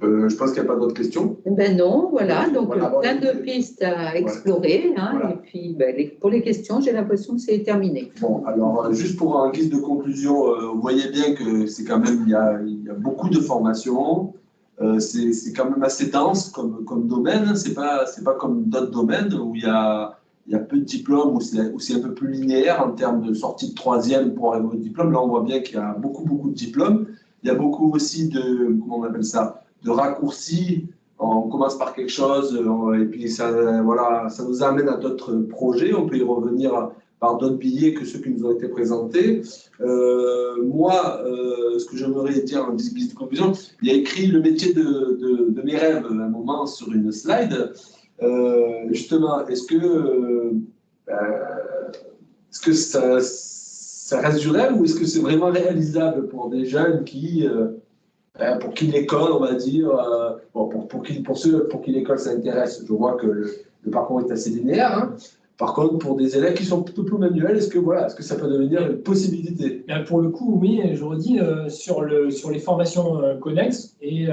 Je pense qu'il n'y a pas d'autres questions. Ben non, voilà, donc plein de pistes à explorer. Hein, voilà. Et puis, pour les questions, j'ai l'impression que c'est terminé. Bon, alors, juste pour en guise de conclusion, vous voyez bien que c'est quand même, il y a beaucoup de formations. C'est quand même assez dense comme domaine. C'est pas comme d'autres domaines où il y a peu de diplômes, où c'est un peu plus linéaire en termes de sortie de 3e pour arriver au diplôme. Là, on voit bien qu'il y a beaucoup de diplômes. Il y a beaucoup aussi de, comment on appelle ça, de raccourcis. On commence par quelque chose et puis ça nous amène à d'autres projets. On peut y revenir par d'autres billets que ceux qui nous ont été présentés. Moi, ce que j'aimerais dire en guise de conclusion, il y a écrit le métier de mes rêves à un moment sur une slide. Justement, est-ce que ça reste du rêve ou est-ce que c'est vraiment réalisable pour des jeunes pour qui l'école, on va dire, pour ceux pour qui l'école s'intéresse? Je vois que le parcours est assez linéaire. Hein. Par contre, pour des élèves qui sont plutôt plus manuels, est-ce que ça peut devenir une possibilité? Pour le coup, oui, je redis, sur les formations connexes, et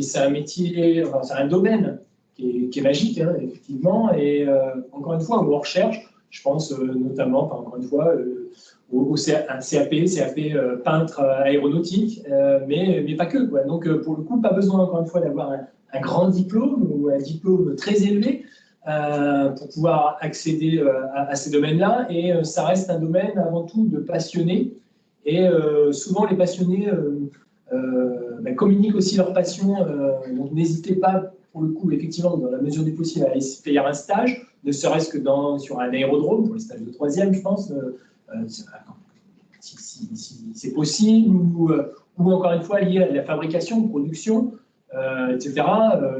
c'est un métier, enfin, c'est un domaine qui est magique, hein, effectivement, et encore une fois, on recherche, je pense notamment, encore une fois, au CAP peintre aéronautique, mais pas que. Quoi. Donc, pour le coup, pas besoin, encore une fois, d'avoir un grand diplôme ou un diplôme très élevé pour pouvoir accéder à ces domaines-là. Et ça reste un domaine, avant tout, de passionnés. Et souvent, les passionnés communiquent aussi leur passion. Donc, n'hésitez pas, pour le coup, effectivement, dans la mesure du possible, à faire un stage, ne serait-ce que sur un aérodrome, pour les stages de 3e, je pense, si c'est possible, ou encore une fois lié à la fabrication, production. etc.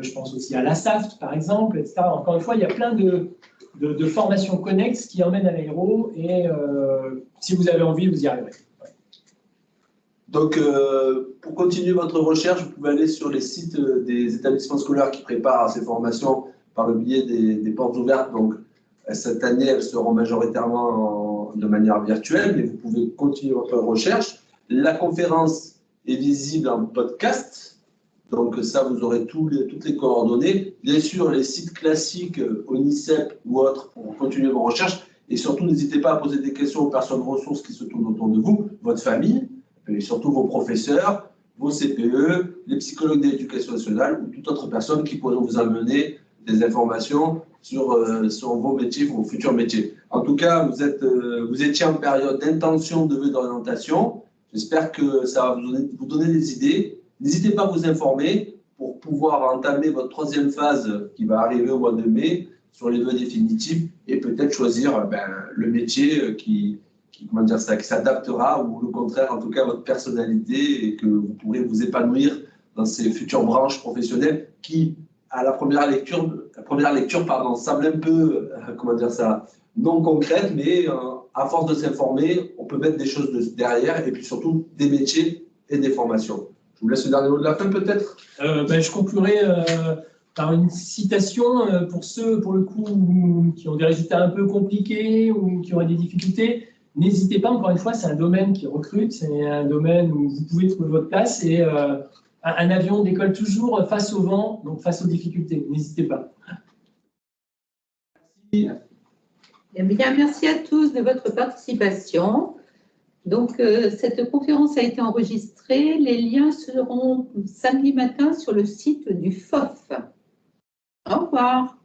Je pense aussi à la SAFT, par exemple, etc. Encore une fois, il y a plein de formations connexes qui emmènent à l'aéro et si vous avez envie, vous y arriverez. Ouais. Donc, pour continuer votre recherche, vous pouvez aller sur les sites des établissements scolaires qui préparent ces formations par le biais des portes ouvertes. Donc, cette année, elles seront majoritairement de manière virtuelle, mais vous pouvez continuer votre recherche. La conférence est visible en podcast, donc ça, vous aurez toutes les coordonnées. Bien sûr, les sites classiques, ONICEP ou autres, pour continuer vos recherches. Et surtout, n'hésitez pas à poser des questions aux personnes ressources qui se tournent autour de vous, votre famille, et surtout vos professeurs, vos CPE, les psychologues de l'éducation nationale ou toute autre personne qui pourrait vous amener des informations sur vos métiers, vos futurs métiers. En tout cas, vous étiez en période d'intention de vœux d'orientation. J'espère que ça va vous donner des idées. N'hésitez pas à vous informer pour pouvoir entamer votre troisième phase qui va arriver au mois de mai sur les vœux définitifs et peut-être choisir le métier qui s'adaptera ou au contraire, en tout cas, à votre personnalité et que vous pourrez vous épanouir dans ces futures branches professionnelles qui, à la première lecture, semble un peu, non concrète, mais à force de s'informer, on peut mettre des choses derrière et puis surtout des métiers et des formations. Je vous laisse le dernier mot de la fin, peut-être. Je conclurai par une citation pour ceux, pour le coup, qui ont des résultats un peu compliqués ou qui auraient des difficultés. N'hésitez pas, encore une fois, c'est un domaine qui recrute, c'est un domaine où vous pouvez trouver votre place et un avion décolle toujours face au vent, donc face aux difficultés. N'hésitez pas. Merci. Eh bien, merci à tous de votre participation. Donc, cette conférence a été enregistrée. Les liens seront samedi matin sur le site du FOF. Au revoir.